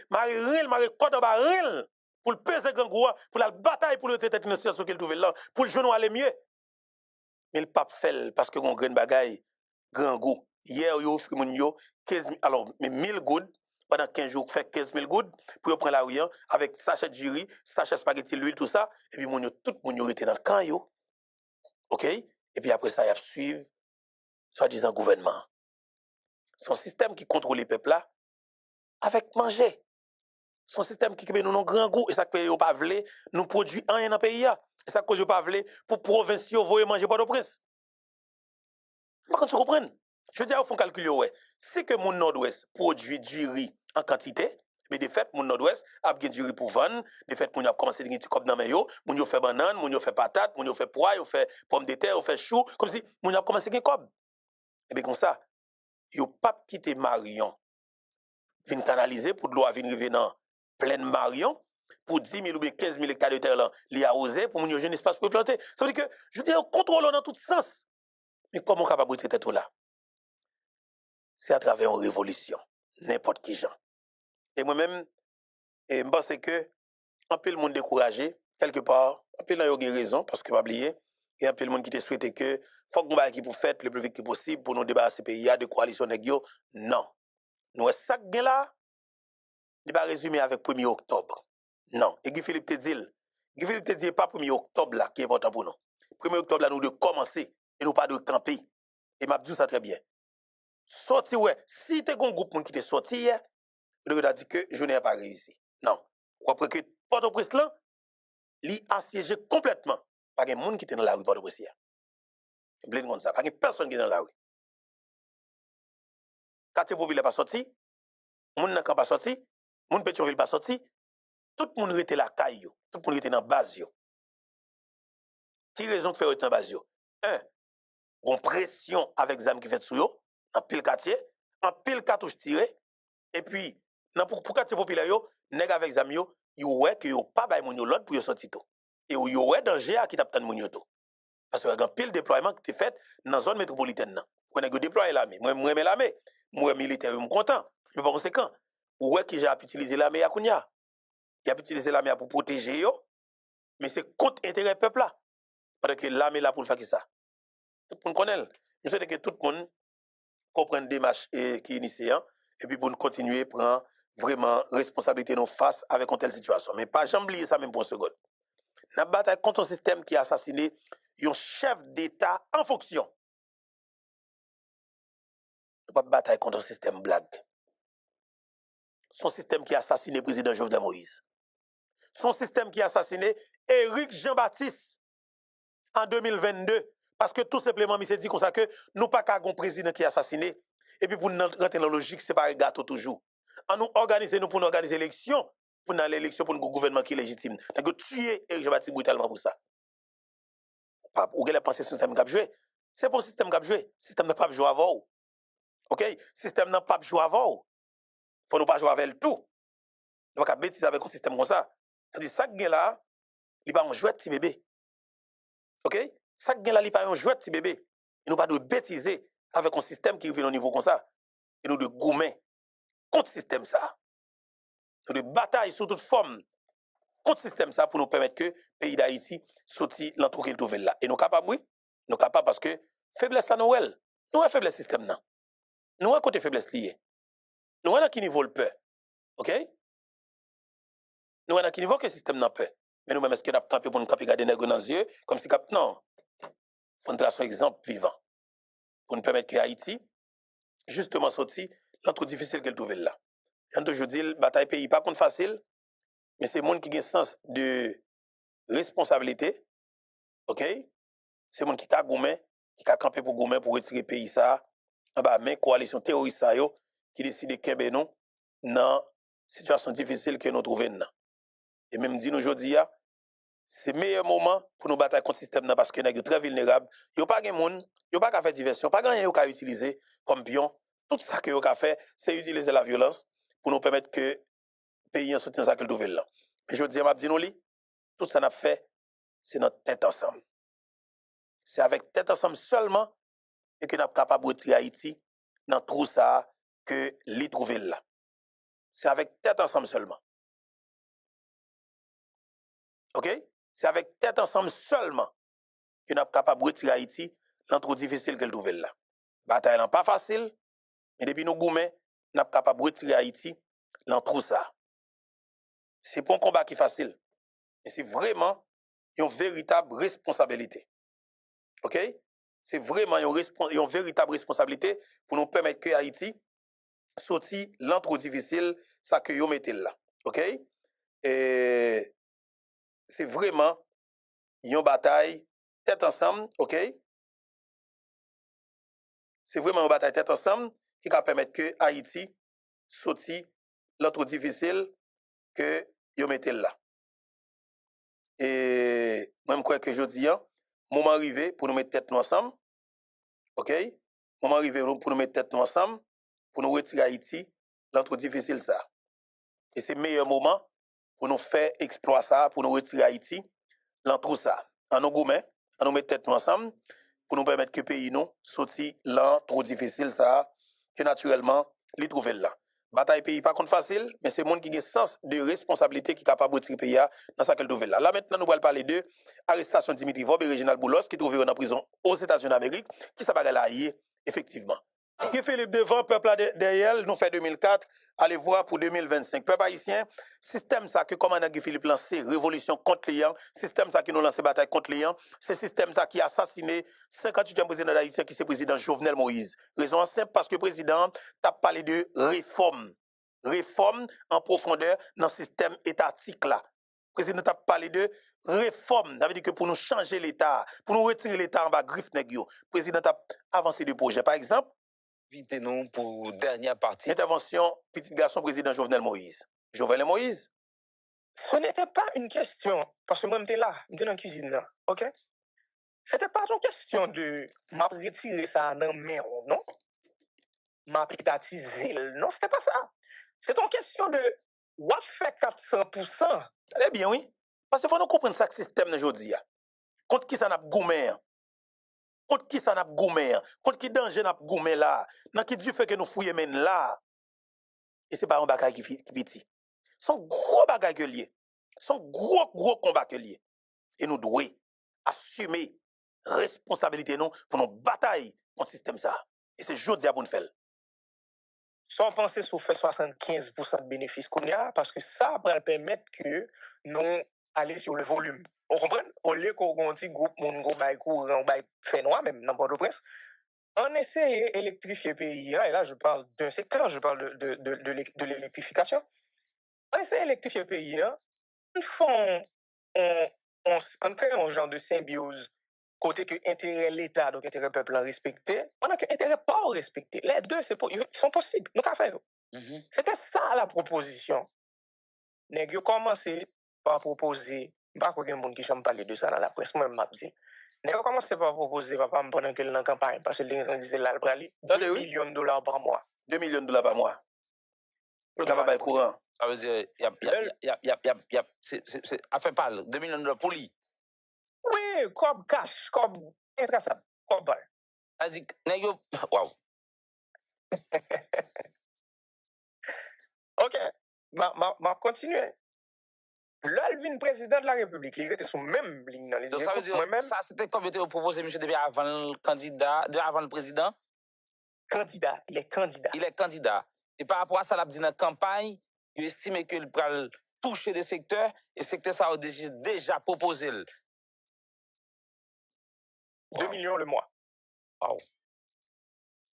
A: code en baril pour le peser grand goût, pour la bataille pour le tête une situation qu'il trouve là, pour le genou aller mieux. Mais le pape fait parce que on grain bagaille grand goût. Hier yo offre moun yo 15 000, alors mais 1000 gouttes pendant 15 jours fait 15 000 gouttes pour prendre la rue avec sachet de riz, sachet spaghetti l'huile tout ça et puis moun yo tout moun yo était dans camp yo. OK? Et puis après ça, il y a suivre, soi-disant, gouvernement. Son système qui contrôle les peuples là, avec manger. Son système qui fait nous un grand goût, et ça que pas vle, nous produit rien dans le pays. Et ça que pas vle, pour provinciaux, voyer manger Port-au-Prince. Par contre, tu comprends? Je veux dire, il faut calculer, ouais. Si que mon nord-ouest produit du riz en quantité, mais de fait, mon nord-ouest a bien du riz pour vendre. De fait, mon a commencé à dire comme dans mes mon yo fait banane, mon yo fait patate, mon yo fait pois, yo fait pomme de terre, yo fait chou, comme si mon a commencé à cob. Et bien comme ça, yo pas quitter Marion. Vin canaliser pour de l'eau vin rive dans pleine Marion pour 10 000 ou bien 15 000 hectares de terre là, li arroser pour moun yo un espace pour planter. Ça veut dire que je dis on contrôle dans tout sens. Mais comment capable de traiter tout là? C'est à travers une révolution, n'importe qui gens. Et moi-même, je pense que un peu le monde découragé quelque part, un peu là yo gen raison parce que pas oublier, et un peu le monde qui te souhaite que faut qu'on baille qui pour faire le plus vite possible pour nous débarrasser pays de coalition nèg yo. Non. Nous ça gen là, il va résumer avec 1er octobre. Non, et Guy Philippe te dit pas 1er octobre là qui est important pour nous. 1er octobre là nous de commencer et nous pas de camper. Et m'a dit ça très bien. Sorti ouais, si tu as un groupe qui te sorti hier, il a dit que je n'ai pas réussi. Non. Ou après que Port-au-Prince là, li assiégé complètement. Pas de monde qui était dans la rue Port-au-Prince hier. Blin monde ça, pas de personne qui est dans la rue. Quartier populaire pas sorti, monde n'a pas sorti, monde Pétionville pas sorti, tout le monde était la caille, tout le monde était dans base yo. Qui raison de faire autant base yo? Un, on pression avec zam qui fait sou yo, en pile quartier, en pile cartouche tiré, et puis pour quartier populaire yo, nèg avec zam yo ouais que yo pas bay moun yo l'autre pour yo sorti tout. Et yo ouais danger à qui t'a tan moun yo tout. Parce que y a un pile déploiement qui est fait dans la zone métropolitaine nan. On a déployer l'armée. Moi remets l'armée, moi militaire, je suis content. Mais par conséquent, ouais qui j'ai utilisé l'armée à Kounia. Il a utilisé l'armée pour protéger yo, mais c'est contre intérêt peuple là. Parce que l'armée là pour faire qui ça. Tout le monde connaît. Je souhaite que tout le monde comprenne des démarches qui initient et puis pour nous continuer prendre vraiment responsabilité nos face avec une telle situation. Mais pas jamais oublier ça même pour une seconde. Nous bataille contre un système qui a assassiné un chef d'État en fonction. Nous pas bataille contre un système blague. Son système qui a assassiné le président Jovenel Moïse. Son système qui a assassiné Éric Jean-Baptiste en 2022. Parce que tout simplement, il s'est dit comme ça que nous pas qu'à un président qui a assassiné. Et puis pour nous rentrer dans la logique, c'est pas un gâteau toujours. En nous organiser, nous pour nous organiser l'élection, pour nous l'élection pour un gouvernement qui est légitime. Donc tuer Éric Jean-Baptiste brutalement pour ça. Ou quelle pensée sur le système qui a joué? C'est pour le système qui a joué. Le système n'a pas joué avant. OK? Le système n'a pas joué avant. Il faut nous pas jouer avec le tout. Nous pas bêtiser avec un système comme ça. C'est-à-dire ça qui est là, il pas un jouet petit bébé. OK? Ça qui est là, il pas un jouet petit bébé. Et nous pas de bêtiser avec un système qui vient au niveau comme ça. Et nous de goumer contre le système ça. Nous de bataille sous toute forme contre le système ça pour nous permettre que le pays d'Haïti sorti l'entrée qu'il trouve là. Et nous capables, oui. Nous capables parce que faiblesse à Noël. Nous avons faiblesse système là. Nous avons côté faiblesse liée. Nous avons qui niveau le peur. OK? Nous avons qui niveau que le système n'a peur. Mais nous-mêmes, est-ce que nous avons campé pour nous camper garder dans les yeux comme si cap non. Faut nous tracer un exemple vivant pour nous permettre que Haïti justement sorti l'entrée difficile qu'elle trouve là. Quand je dis bataille pays pas contre facile, mais c'est monde qui a un sens de responsabilité. OK? C'est monde qui a goumé, qui a campé pour goumé pour retirer pays ça. En bas mais coalition terroriste ça yo qui décide de kembe nous dans situation difficile que nous trouvons là. Et même dit nous aujourd'hui c'est meilleur moment pour nous battre contre le système là parce que nèg très vulnérable, yo pas gen monde, yo pas ka faire diversion, pas rien yo ka utiliser comme pion. Tout ça que yo ka fait, c'est utiliser la violence pour nous permettre que pays en soutien ça que trouver là. Mais je dis m'a dit nous li, tout ça n'a fait c'est notre tête ensemble. C'est avec tête ensemble seulement et que nous sommes capables de retirer Haïti dans tout ça que l'y trouver là. C'est avec tête ensemble seulement. OK? C'est avec tête ensemble seulement que nous sommes capables de retirer Haïti dans trop difficile qu'elle trouve là. Bataille n'est pas facile, mais depuis nous goumets, nous sommes capables de retirer Haïti dans tout ça. C'est pas un combat qui est facile, mais c'est vraiment une véritable responsabilité. OK? C'est vraiment une véritable responsabilité pour nous permettre que Haïti sorti l'entrée difficile ça que yo mettez là. OK? Et c'est vraiment une bataille tête ensemble, OK? C'est vraiment une bataille tête ensemble qui va permettre que Haïti sorti l'entrée difficile que yo mettez là. Et moi je crois que je dis moment arrivé pour nous mettre tête nous ensemble. OK? moment arrivé pour nous mettre tête ensemble, pour nous retirer Haïti, l'entre difficile ça. Et c'est le meilleur moment pour nous faire exploit ça, pour nous retirer Haïti, l'entre ça. En nous gourmet, en nous mettre tête ensemble, pour nous permettre que le pays nous sorti l'entre difficile ça, que naturellement, les trouver là. Bataille pays pas contre facile, mais c'est le monde qui a sens de responsabilité qui est capable de retirer le pays dans sa trouver là. Là maintenant, nous allons parler de l'arrestation de Dimitri Vob et Reginald Boulos qui trouvé en prison aux États-Unis d'Amérique, qui s'appelle là effectivement. Guy Philippe devant, peuple derrière, nous fait 2004, allez voir pour 2025. Peuple haïtien, système ça que commandant Guy Philippe lancé, révolution contre les gens, système ça qui nous lancé bataille contre les gens, c'est système ça qui a assassiné 58e président d'Haïti qui c'est président Jovenel Moïse. Raison simple parce que le président t'a parlé de réforme. Réforme en profondeur dans le système étatique là. Le président t'a parlé de réforme. Ça veut dire que pour nous changer l'État, pour nous retirer l'État en bas, griffe nèg yo, le président t'a avancé des projets. Par exemple,
C: invitez-nous pour dernière partie.
A: Intervention, petit garçon président Jovenel Moïse. Jovenel Moïse.
D: Ce n'était pas une question, parce que moi, j'étais là, j'étais dans la cuisine là, ok? C'était pas une question de m'a retiré ça dans main, non? M'a pétatisé, non, c'était pas ça. C'est une question de what fait 400%.
A: Eh bien, oui. Parce qu'il faut nous comprendre ça, que système aujourd'hui. Contre qui ça n'a pas goumé? Contre qui ça n'a pas goumé? Contre qui danger n'a pas goumé là? Dans qui Dieu fait que nous fouillons men là? Et c'est pas un bagage qui petit. Son gros bagage que lié. Son gros combat que lié. Et nous devons assumer responsabilité nous pour nous batailler contre le système ça. Et c'est aujourd'hui à bon faire.
D: Sans penser sur fait 75% de bénéfices qu'on y a, parce que ça va permettre que nous aller sur le volume. On comprend? Au lieu qu'on dit groupe, mon groupe, on fait noir, même dans Port-au-Prince, on essaie d'électrifier le pays, et là je parle d'un secteur, je parle de l'électrification. On essaie d'électrifier le pays, on crée un genre de symbiose, côté que intérêt l'État, donc intérêt peuple respecté, pendant que intérêt pas respecté. Les deux, ils sont possibles, nous qu'à faire. C'était ça la proposition. Nèg yo commencé par proposer, pas qu'il y a des gens qui chante parler de ça dans la presse, moi-même m'a dit. Nèg yo commencé par proposer, papa, pendant que dans campagne, parce que les gens disaient là, le prali, 2 millions de dollars par mois.
A: 2 millions de dollars par mois. Pour le travail courant.
C: Ça veut dire, c'est affaire parle, 2 millions de dollars pour lui.
D: Oui, comme cash, comme intraçable, comme balle.
C: C'est-à-dire, nèg yo, waouh.
D: Ok, ma continuer. L'Alvin président de la République, il était sur même ligne dans les
C: Donc ça veut dire, ça c'était comme il était proposé, monsieur, depuis avant le candidat, avant le président?
D: Candidat, il est candidat.
C: Il est candidat. Et par rapport à ça, il a dit dans la campagne, il estime qu'il va toucher des secteurs, et secteurs ça a déjà proposé.
D: 2 millions le mois.
C: Wow.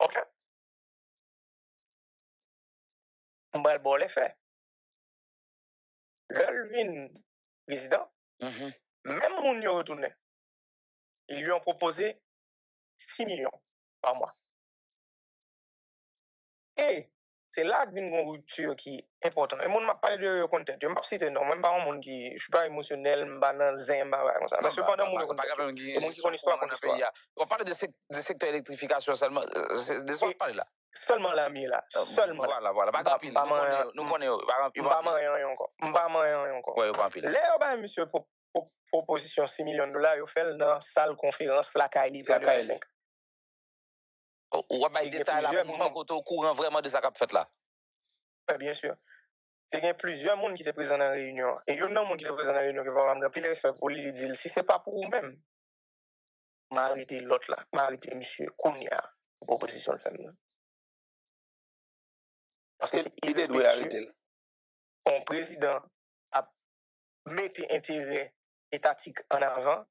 D: Ok. On va le bon l'effet. L'Alvin président, même mon y retourné, ils lui ont proposé 6 millions par mois. Et c'est là qu'il y a une rupture qui est importante. Et moi, je m'a parlé de content. Je ne pas citer non, même pas un monde qui, je suis pas émotionnel, je suis pas dans zen, comme ça. Mais cependant, mon monde qui connaît l'histoire comme l'histoire.
C: On parle de secteur électrification seulement, c'est de ça qu'on parle là.
D: Seulement la mienne là, seulement.
C: Voilà, pas grand pile. Nous connaissons,
D: pas rien encore.
C: Ouais, pas pile.
D: Là, ben monsieur proposition 6 millions de dollars, il fait dans salle conférence la Kaili pour 2025.
C: On va des détails là pour nous au courant vraiment de ça qu'a fait là.
D: Bien sûr. Il y a plusieurs monde qui sont présents dans la réunion. Et il y a un monde qui est présent dans la réunion qui va avoir plus de respect pour lui dire si ce n'est pas pour vous-même, m'arrêtez l'autre là, m'arrêtez monsieur Kounia, proposition de famille. Parce que
A: l'idée doit arrêter.
D: Mon président a mis intérêt étatique en avant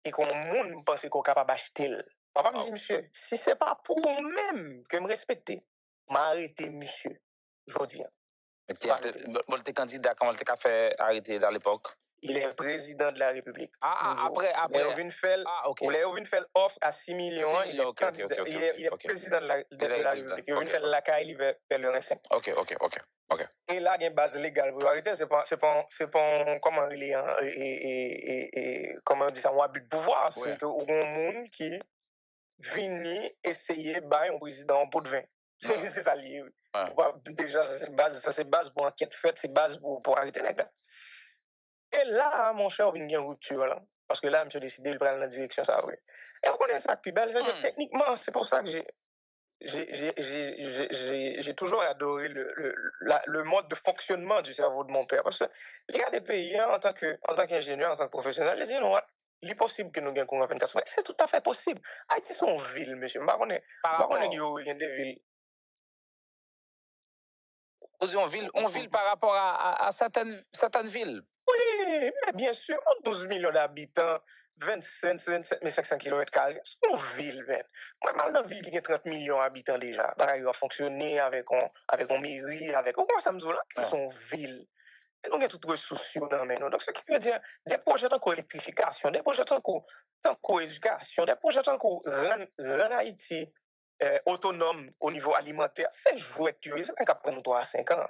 D: et qu'on monde pense qu'on est capable d'acheter. Papa me dit, monsieur, si ce n'est pas pour vous-même que me respectez, m'arrêtez, monsieur, je dis.
C: Bon, t'es candidat, comment t'es fait arrêter à l'époque?
D: Il est président de la République.
C: Après.
D: On l'a fait offre à 6 millions. Il est candidat. Il est président de la République. Il a fait la CAI vers le 25.
C: Ok.
D: Et là, il y a une base légale pour arrêter. C'est pas, comment il est, comment on dit ça, un abus de pouvoir. C'est que un monde qui venir essayer bah un président en pot de vin. C'est ça lié. Déjà ça c'est base pour enquête faite, c'est base pour arrêter les gars. Et là mon cher vient une rupture là parce que là monsieur décidé de prendre dans la direction ça vrai. Et on connaît ça plus belle techniquement, c'est pour ça que j'ai toujours adoré le mode de fonctionnement du cerveau de mon père. Parce que les gars des pays, hein, en tant qu'ingénieur, en tant que professionnel, les gens, il est possible que nous gagnions qu'on 24 c'est tout à fait possible. Haïti, c'est une ville, monsieur. Par contre, il y a des villes.
C: On ville par rapport à certaines villes.
D: Oui, mais bien sûr, 12 millions d'habitants, 27 500 km², c'est une ville, même. Moi, mal dans une ville qui a 30 millions d'habitants déjà. Il va fonctionner avec une mairie, comment ça me dit là? C'est une ville. Et nous avons toutes les ressources dans nous. Donc, ce qui veut dire, des projets tant qu'électrification, des projets tant qu'éducation, des projets tant qu'on rend Haïti autonome au niveau alimentaire, c'est jouet que c'est pas qu'après nous 3 à 5 ans.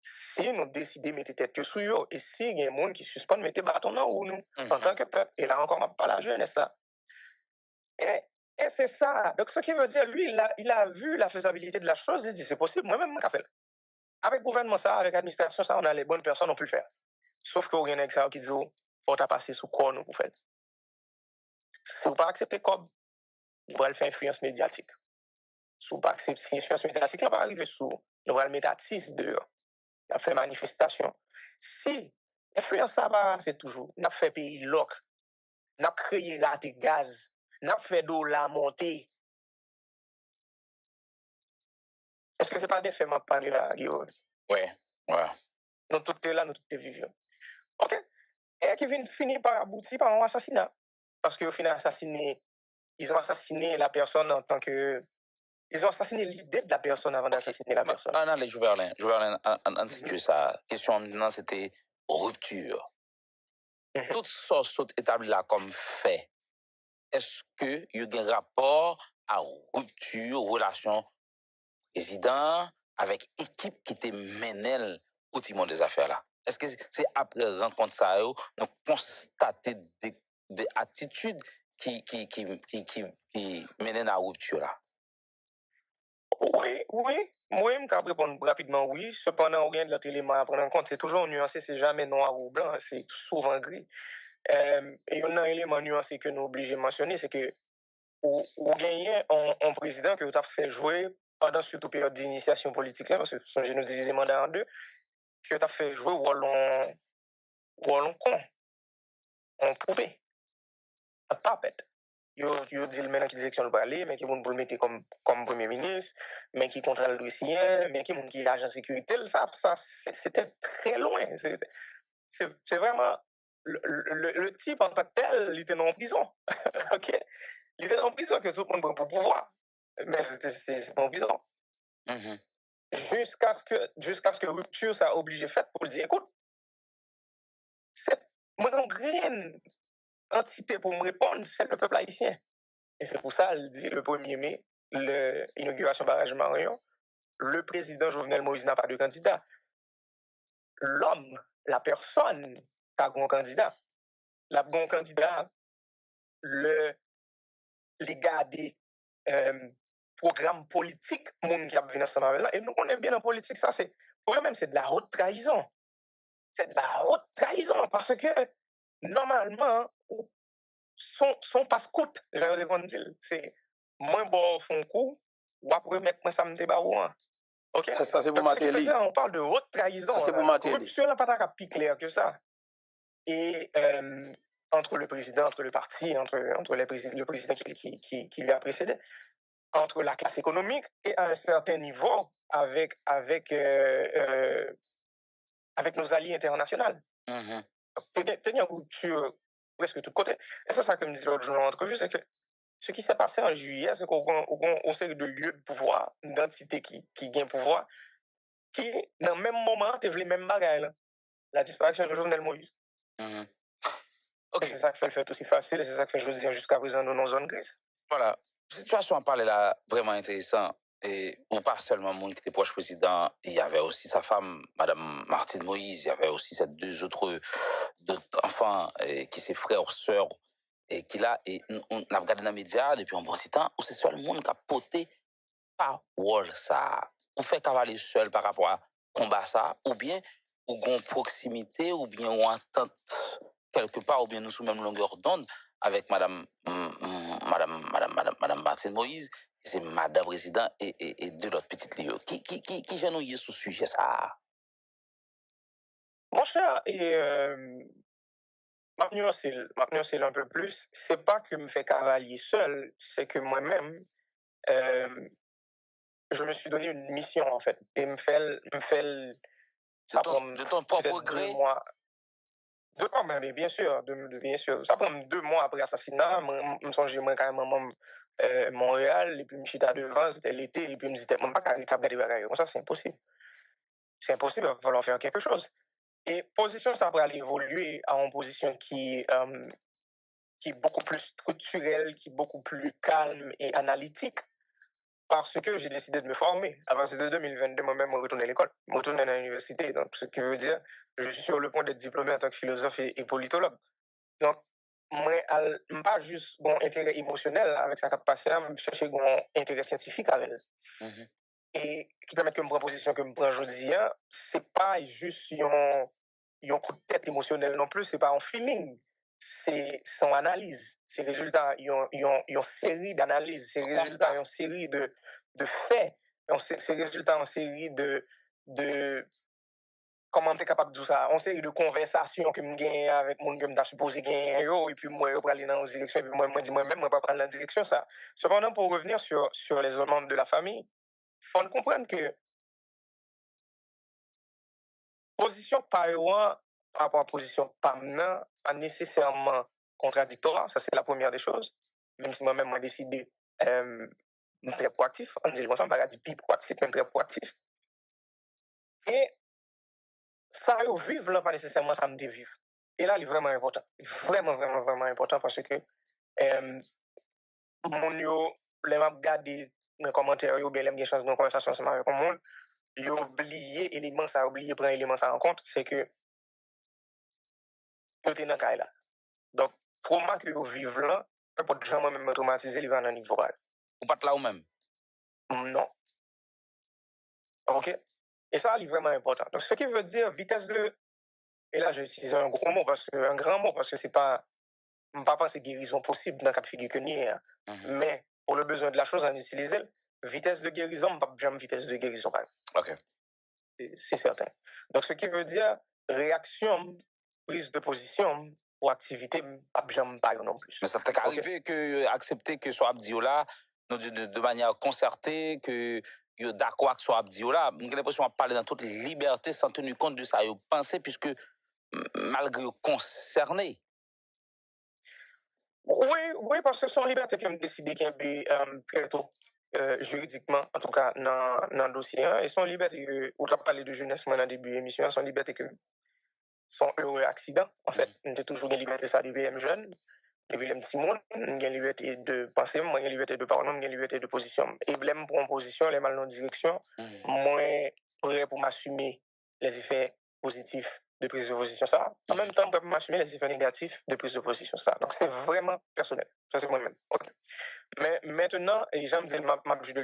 D: Si nous décidons de mettre tête sur eux, et si il y a des gens qui suspendent mettre bâton dans nous, en tant que peuple, et là encore, on pas la jeunesse, ça. Et c'est ça. Donc, ce qui veut dire, lui, il a vu la faisabilité de la chose, il dit, c'est possible, moi-même, je fait. Avec le gouvernement, ça, avec l'administration, ça, on a les bonnes personnes, on peut le faire. Sauf qu'il y a des gens qui disent, faut passer sous quoi nous pour faire. Si vous ne pas accepter comme, vous allez faire influence médiatique. Si vous ne pas accepter influence médiatique, ça va arriver sous, nous allons mettre artistes dehors. On a fait manifestation. Si l'influence ça va, c'est toujours, on a fait pays loc, on a créé raté gaz, on a fait dollar monter. Est-ce que ce n'est pas des faits, ma parler là, Guillaume?
C: Oui.
D: Nous tous là, nous tous vivons. OK? Et qui vient finir par aboutir par un assassinat. Parce qu'au final, ils ont assassiné la personne en tant que. Ils ont assassiné l'idée de la personne avant d'assassiner la personne.
C: Non, les Jouverlin, en situe ça. Question maintenant, c'était rupture. Toutes sortes sont établies là comme fait. Est-ce qu'il y a un rapport à rupture, relation président avec équipe qui te mène au timon des affaires là? Est-ce que c'est après rencontre ça, nous constater des attitudes qui mènent à la rupture là?
D: Oui. Moi, je peux répondre rapidement oui. Cependant, rien de l'autre élément à prendre en compte. C'est toujours nuancé, c'est jamais noir ou blanc, c'est souvent gris. Et un élément nuancé que nous obligés de mentionner, c'est que vous gagnez un président que vous avez fait jouer pendant surtout période d'initiation politique, là, parce que nous divisé mandat en deux, que vous avez fait jouer wallon con, en poupée, en papette. Yo dit le maintenant qui direction le aller, mais qui vont le mettre comme premier ministre, mais qui contrôle le dossier, mais qui est agent de sécurité, ça c'était très loin. C'est vraiment le type en tant que tel, il était en prison. OK? Il était en prison que tout le monde prend pour pouvoir. Mais c'était en prison. Jusqu'à ce que rupture ça a obligé fait pour le dire, écoute, moi une grande entité pour me répondre, c'est le peuple haïtien. Et c'est pour ça, il dit le 1er mai, l'inauguration barrage Marion, le président Jovenel Moïse n'a pas de candidat. L'homme, la personne, a un candidat. La bon candidat, les gars des programmes politiques, monde qui a venu ensemble avec là. Et nous, on est bien en politique, ça, c'est, pour eux-mêmes, c'est de la haute trahison. C'est de la haute trahison parce que, normalement, son passe-coute, c'est moins bon fond coup, ou après mettre moi ça me débat ou un. OK?
A: Ça c'est pour Matéli.
D: On parle de haute trahison.
A: Ça c'est pour Matéli.
D: Corruption n'a pas plus clair que ça. Et entre le président, entre le parti, entre le président qui lui a précédé, entre la classe économique et à un certain niveau avec nos alliés internationaux. Tenir une rupture presque tout côté. Et c'est ça que me dit l'autre jour dans l'entrevue, c'est que ce qui s'est passé en juillet, c'est qu'on sait de lieux de pouvoir, d'entités qui gagnent pouvoir, qui, dans le même moment, te les mêmes bagailles. La disparition de Jovenel Moïse.
C: Okay.
D: C'est ça qui fait le fait aussi facile, et c'est ça qui fait je dis jusqu'à présent nous dans zone grise.
C: Voilà. La situation en parler là, vraiment intéressant. Et pas seulement monde qui était proche président, il y avait aussi sa femme, Madame Martine Moïse, il y avait aussi ces deux autres enfants qui sont frères, sœurs, et qui là, et on a regardé dans les médias depuis un bon petit temps, où c'est seul le monde qui a porté parole ça, pour faire cavaler seul par rapport à combat ça, ou bien, ou gon proximité, ou bien, ou entente quelque part, ou bien nous sous même longueur d'onde avec Madame Martine Moïse, c'est Madame Président et deux autres petites lieux. Qui genouille sous sujet ça?
D: Mon cher, et ma nuancer un peu plus, c'est pas que me fait cavalier seul, c'est que moi-même, je me suis donné une mission, en fait. Et ça prend
C: De ton propre
D: peut-être 2
C: gré?
D: mois. Mais bien sûr, bien sûr. Ça prend 2 mois après l'assassinat. Je songe, moi, carrément, Montréal, et puis je suis devant, c'était l'été, et puis je me disais, je ne peux pas regarder les bagages. Ça, c'est impossible. C'est impossible, il va falloir faire quelque chose. Et position, ça va aller évoluer à une position qui est beaucoup plus structurelle, qui est beaucoup plus calme et analytique, parce que j'ai décidé de me former. À partir de 2022, moi-même, je retourne à l'école, je retourne à l'université. Donc, ce qui veut dire, je suis sur le point d'être diplômé en tant que philosophe et politologue. Donc, moi, je n'ai pas juste un intérêt émotionnel avec sa capacité à chercher un intérêt scientifique avec elle.
C: Mhm.
D: Et qui permet que me proposition que me prends aujourd'hui, c'est pas juste un coup de tête émotionnel non plus, c'est pas un feeling, c'est son analyse, c'est résultat, il y a une série d'analyses, c'est résultat, une série de faits, c'est résultat, une série de comment tu es capable de dire ça, une série de conversations que je gagne avec mon que je supposé gagner, et puis moi, je vais aller dans une direction, et puis moi, je dis moi-même, je ne vais pas prendre la direction, ça. Cependant, pour revenir sur les autres membres de la famille, il faut comprendre que position par rapport à position par pas nécessairement contradictoire, ça c'est la première des choses, même si moi-même j'ai décidé très proactif, on dit ça, on va dire plus proactif, même très proactif. Et ça, vivre là, pas nécessairement ça me dit vivre. Et là, il est vraiment important. Vraiment, vraiment, vraiment important parce que mon yo, les m'a regardé dans les commentaires, yo, bien, les chance de conversation ensemble avec le monde, yo oublié élément ça, oublié prendre élément ça en compte, c'est que yo t'es dans le là. Donc, trauma que vous vivez là, peut pas jamais même traumatiser, il va dans le niveau.
C: Ou pas là ou même?
D: Non. OK? Et ça, c'est vraiment important. Donc, ce qui veut dire vitesse de. Et là, j'ai utilisé un gros mot, un grand mot, parce que c'est pas. Je ne pas penser guérison possible dans le cas de figure que nous Mais pour le besoin de la chose, on utilise vitesse de guérison, pas jamais vitesse de guérison.
C: OK.
D: C'est certain. Donc, ce qui veut dire réaction, prise de position ou activité, pas jamais pas non plus.
C: Mais ça t'est arrivé que accepter que soit Abdio là, de manière concertée, que yo d'accord avec soit Abdio là, j'ai l'impression de parler dans toute liberté sans tenir compte de ça, yo penser puisque malgré concerné.
D: Oui, parce que son liberté qui a décidé qu'il y a très tôt, juridiquement, en tout cas dans le dossier, et son liberté, on a parlé de jeunesse dans le début de l'émission, son liberté que son heureux accident, en fait, on a toujours une liberté ça depuis les jeunes, depuis les petits monde, on a une liberté de penser, on a une liberté de parole, on a une liberté de position. Et blême pour une position, les mal dans direction, moi, prêt pour m'assumer les effets positifs de prise de position ça. En même temps, pour m'assumer les effets négatifs de prise de position ça. Donc, c'est vraiment personnel. Ça, c'est moi-même. Okay. Mais maintenant, et j'aime dire ma juge de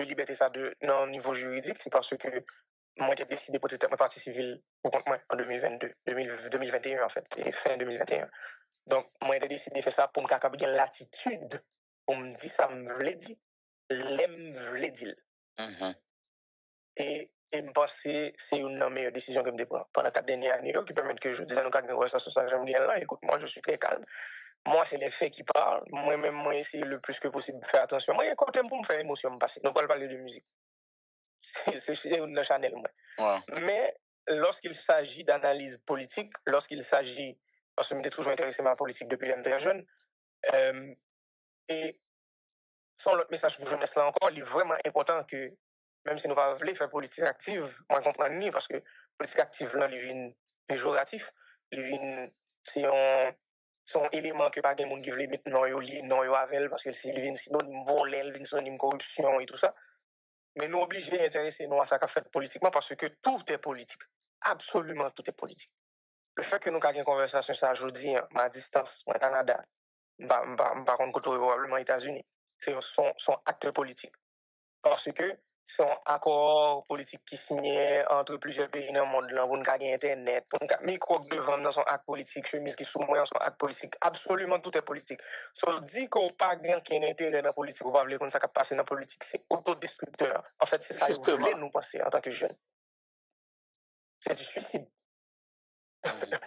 D: liberté ça dans le niveau juridique, c'est parce que moi, j'ai décidé pour être partie civile pour compte moi en 2021 en fait, et fin 2021. Donc, moi, j'ai décidé de faire ça pour me capable l'attitude, pour me dire ça, me voulait dire, l'aime voulait dire. Et me penser, c'est une meilleure décision que je prends pendant 4 dernières années qui permettent que je dise à nos cadres de ça, j'aime bien là. Écoute, moi, je suis très calme. Moi, c'est les faits qui parlent. Moi-même, moi, essayer le plus que possible de faire attention. Moi, il y a un côté pour me faire émotion, me passer. Nous ne parlons pas de musique. C'est une Chanel, moi. Ouais. Mais lorsqu'il s'agit d'analyse politique, lorsqu'il s'agit, parce que je m'étais toujours intéressé à la politique depuis que j'étais très jeune, et son l'autre message pour jeunesse là encore, il est vraiment important que, même si nous ne pouvons pas faire politique active, moi je comprends ni parce que politique active là, il vient péjoratif, il vient, c'est un élément que pas de monde qui veut mettre non yo avec parce que c'est il vient synonyme voler, il vient synonyme corruption et tout ça. Mais nous obligés d'intéresser nous à ça qu'a fait politiquement parce que tout est politique. Absolument tout est politique. Le fait que nous avons une conversation ça aujourd'hui, à distance, au Canada, Par contre, probablement États-Unis. C'est son acteur politique. Parce que son accord politique qui signait entre plusieurs pays dans le monde, là, pour nous gagner Internet, pour nous micro devant dans son acte politique, chemise qui sous dans son acte politique, absolument tout est politique. So, dit qu'on n'a pas qu'un intérêt dans la politique, ou pas comme ça qui passe dans la politique, c'est autodestructeur. En fait, c'est ça que vous voulez nous penser en tant que jeunes. C'est du suicide.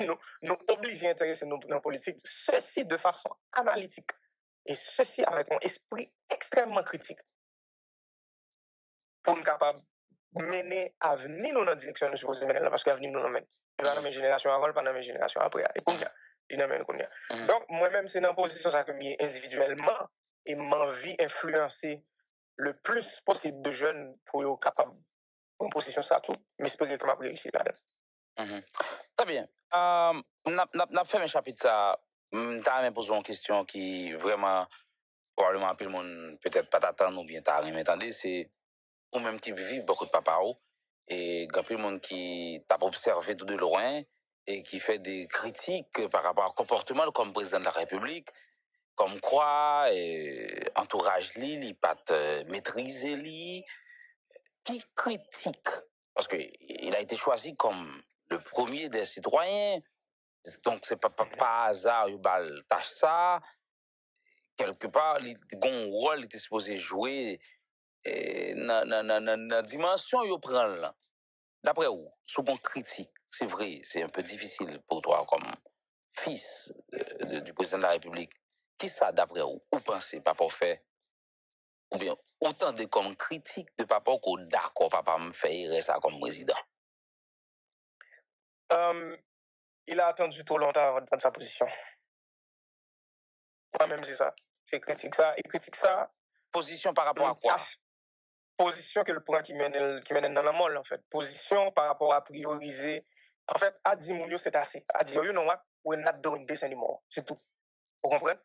D: nous obliger à intéresser nous dans la politique, ceci de façon analytique, et ceci avec un esprit extrêmement critique. Pour nous capables de mener l'avenir dans la direction nous supposons mener là, parce que l'avenir nous mène. Pas dans mes générations avant, pas dans mes générations après. Et qu'on y a, il nous mène qu'on y a. Donc, moi-même, c'est dans la position ça que je individuellement et m'envie d'influencer le plus possible de jeunes pour être capable en position ça tout, mais j'espère que m'a réussi là-dedans.
C: Très bien. N'a fait un chapitre ça. T'as même posé une question qui vraiment probablement un peu le monde peut-être pas t'attendre ou bien t'as rien entendu, c'est ou même qui vivent beaucoup de papa et grand peu le monde qui t'a observé tout de loin et qui fait des critiques par rapport au comportement comme président de la République, comme quoi entourage il pas maîtriser lui, qui critique parce que il a été choisi comme le premier des citoyens, donc c'est pas hasard il bal tâche ça quelque part il a un rôle il était supposé jouer dans dimension yo prend là. D'après vous, sous bon critique, c'est vrai, c'est un peu difficile pour toi comme fils du président de la République. Qui ça d'après vous pensez papa fait ou bien autant de comme critique de papa qu'au d'accord papa me fait ça comme président.
D: Il a attendu trop longtemps avant de prendre sa position. Moi-même, c'est ça. C'est critique ça. Et critique ça.
C: Position par rapport à quoi?
D: Position que le prend qui mène dans la molle, en fait. Position par rapport à prioriser. En fait, à dire, mon c'est assez. À dire, you know what? We're not doing this anymore. C'est tout. Vous comprenez?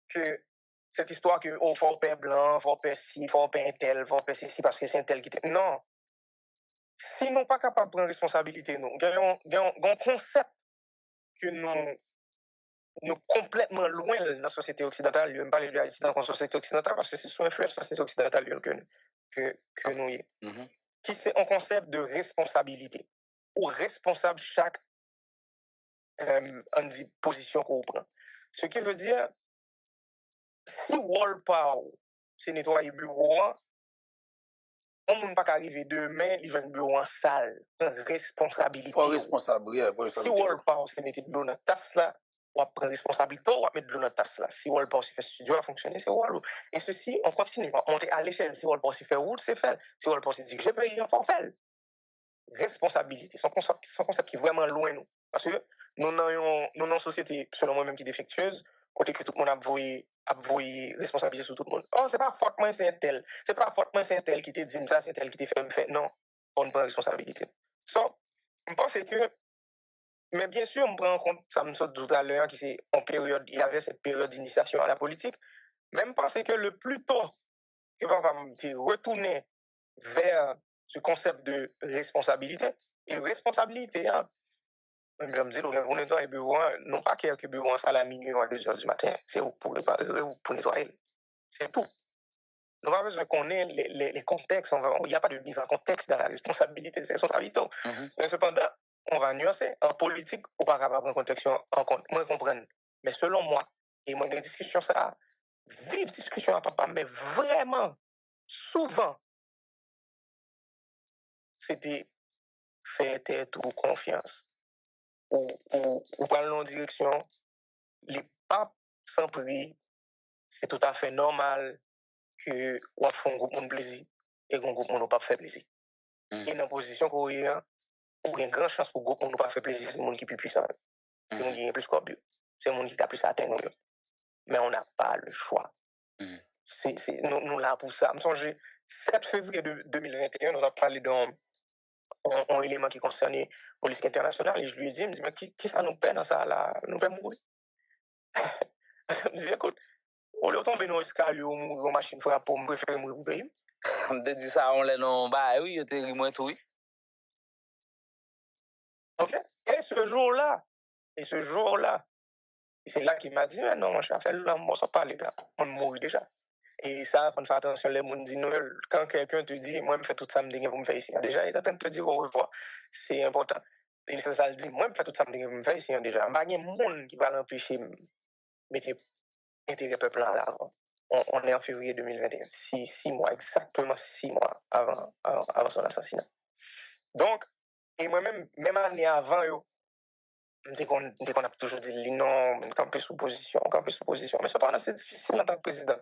D: Que cette histoire que, oh, faut faire blanc, faut faire ci, faut faire un tel, faut faire ceci parce que c'est un tel qui était. Non. Si nous pas capables de prendre responsabilité, nous, un concept que nous complètement loin de la société occidentale, je ne parle pas de Haïti dans la société occidentale parce que c'est sous influence de la société occidentale que nous y est. Qui c'est un concept de responsabilité, ou responsable chaque position qu'on prend. Ce qui veut dire, si Wall Power, c'est nettoyer le bureau, on ne peut pas arriver demain, il va un bureau en salle, responsabilité.
A: Faut responsable,
D: si Wall Power, c'est mettre de l'eau dans la tasse là, on prend responsabilité, on va mettre de l'eau dans la tasse là. Si Wall Power, c'est fait studio à fonctionner, c'est Wall. Et ceci, on continue, on monte à l'échelle. Si Wall Power, c'est fait route, c'est fait. Si Wall Power, c'est dirigé, il faut faire. Responsabilité, c'est un concept qui est vraiment loin nous. Parce que nous avons une société, selon moi-même, qui est défectueuse, côté que tout le monde a voué responsabiliser sur tout le monde. Oh, c'est pas fortement c'est un tel. C'est pas fortement c'est un tel qui te dit ça, c'est un tel qui te fait me fait. Non, on prend responsabilité. So, je pense que, mais bien sûr, on prend en compte, ça me saute tout à l'heure, il y avait cette période d'initiation à la politique. Même penser que le plus tôt que papa me dit retourner vers ce concept de responsabilité, et responsabilité, hein, je me dis, on nettoie les bureaux, non pas quelques bureaux à la minuit ou à 2h du matin, c'est pour réparer ou pour nettoyer. C'est tout. Nous avons besoin qu'on ait les contextes, il n'y a pas de mise en contexte dans la responsabilité, c'est responsabilité. Mais cependant, on va nuancer. En politique, on va pas prendre un contexte en compte. Moi, je comprends. Mais selon moi, et moi, des discussions, ça, vive discussion à papa, mais vraiment, souvent, c'était faire tête ou confiance. Ou parler en direction, les papes sans prix, c'est tout à fait normal que on fait un groupe de plaisir et qu'un groupe ne pas faire plaisir. Et dans la position qu'on est, on a une grande chance pour le groupe ne pas faire plaisir, c'est le monde qui est plus puissant. C'est le monde qui est plus scorbut. C'est le monde qui a plus atteint. Mais on n'a pas le choix. Nous là pour ça. Je me souviens, 7 février 2021, nous avons parlé d'un élément qui concernait la police internationale et je lui ai dit, mais qui ça nous peine dans ça là? Nous peine mourir. Je me dis, écoute, au lieu de tomber dans l'escalier ou mourir en machine frappe pour me préférer mourir pour payer.
C: On te dit ça, on l'a non, bah oui, on te dit moins tout, oui.
D: Ok? Et ce jour-là, Et c'est là qu'il m'a dit, mais non, mon cher, fais-le là, moi, ça parle, là. On mourit déjà. Et ça, il faut faire attention, les gens disent, quand quelqu'un te dit, moi, je fais tout ça, me pour me faire ici, déjà, il est en train de te dire au revoir. C'est important. Et ça le dit, moi, je fais tout ça, me pour me faire ici, déjà. Il n'y a pas de monde qui va l'empêcher de mettre intérêt peuple là. On est en février 2021, 6 mois, exactement 6 mois avant son assassinat. Donc, et moi-même, même année avant, dès qu'on a toujours dit non, camper sous position. Mais cependant, c'est difficile en tant que président.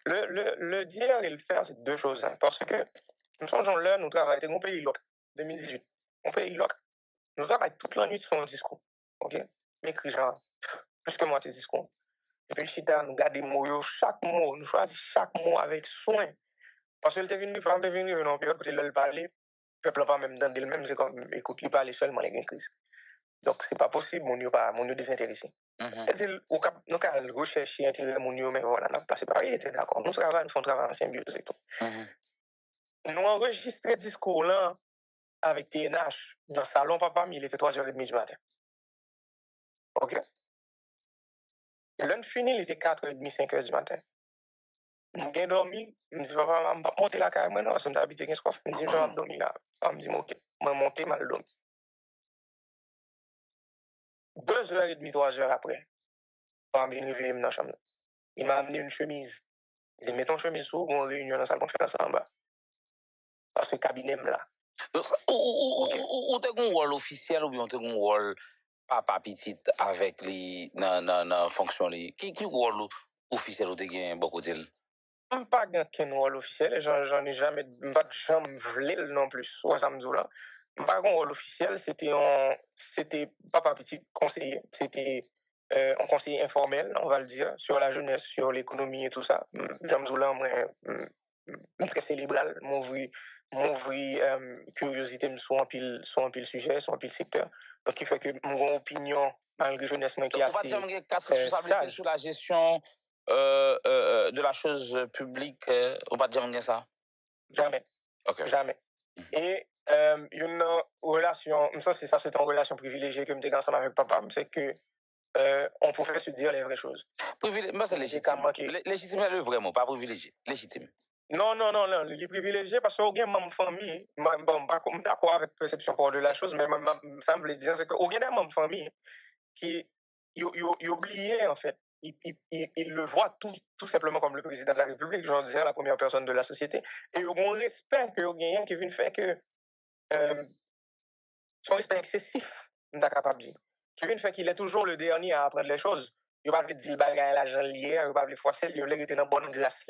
D: Le dire et le faire, c'est deux choses. Hein, parce que nous sommes là, nous travaillons dans un pays local, 2018. Un pays local. Nous travaillons toute la nuit sur un discours. OK? Mais écrit genre, plus que moitié discours. Et puis, chita, nous gardons chaque mot, nous choisissons chaque mot avec soin. Parce que le devine, non, puis côté le parler, le peuple pas même dans le même, c'est comme, écoute, lui parler seulement les crise. Donc, c'est pas possible, mon yo désintéressé. C'est-à-dire, nous avons recherché intérêt mon yo, mais voilà, nous passé par, il était d'accord. Nous travaillons, nous faisons travail en symbiose et tout. Nous enregistrons le discours là avec TNH dans le salon, papa, il était 3h30 du matin. OK? L'un fini, il était 4h30, 5h du matin. Je suis dormi, je me dis, papa, je vais monter la carrière, non, je vais habiter 15 coffres. Je me dis, je vais dormir là. Je me dis, OK, je vais monter, je vais dormir. 2h30, 3h après, je vais réveiller dans la chambre. Il m'a amené une chemise. Il dit, mets ton chemise sous, on réunion dans la salle conférence en bas. Parce que le cabinet est là.
C: Ou t'as un rôle officiel ou bien t'as un rôle papa petit avec les fonctions les qui rôle officiel ou t'as gagné beaucoup de
D: Je n'ai pas qu'un rôle officiel, j'en ai jamais, pas jamais voulu non plus, soit ça me dit là. Pas un rôle officiel, c'était papa petit conseiller, c'était un conseiller informel, on va le dire, sur la jeunesse, sur l'économie et tout ça. J'aime là, moi, très cérébral, mon vrai curiosité sur un pile sujet, sur un pile secteur. Donc, il fait que mon opinion, malgré jeunesse, qui est assez
C: sage. Sur la gestion de la chose publique, ou pas dire ça?
D: Jamais.
C: Okay.
D: Jamais. Et une relation, ça c'est une relation privilégiée que je me ensemble avec papa, c'est que on pouvait se dire les vraies choses.
C: Moi, c'est légitime. Légitime, c'est le vrai mot, pas privilégié. Légitime.
D: Non, il est privilégié parce qu'il y a une famille, bon, je d'accord avec la perception de la chose, mais ça me dire c'est qu'il y a une famille qui oublié en fait. Il le voit tout simplement comme le président de la République, je veux dire, la première personne de la société. Et on respecte qu'il y a quelqu'un qui vient faire que son respect excessif, n'est capable de dire. Qui vient faire qu'il est toujours le dernier à apprendre les choses. Il ne va pas dire qu'il a l'argent lié, il ne va pas dire qu'il a été dans la bonne glace.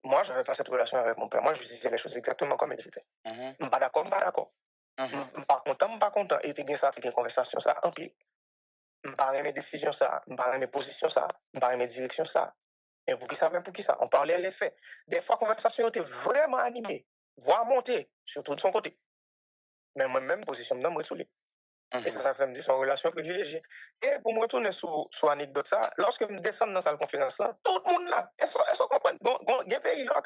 D: Moi, je n'avais pas cette relation avec mon père. Moi, je disais les choses exactement comme elles étaient. Je ne suis pas d'accord, je ne suis pas content. Et tu as une conversation, ça, en pile. Je ne pas mes décisions, ça. Je ne pas mes positions, ça. Je ne pas mes directions, ça. Et pour qui ça? On parlait les faits. Des fois, la conversation était vraiment animée, voire montée, surtout de son côté. Mais moi-même, position de moi, et ça fait me dire son relation privilégiée. Et pour me retourner sur l'anecdote, ça, lorsque je descends dans la salle de conférence, là, tout le monde là, ils comprennent. Bon, il y a pays là,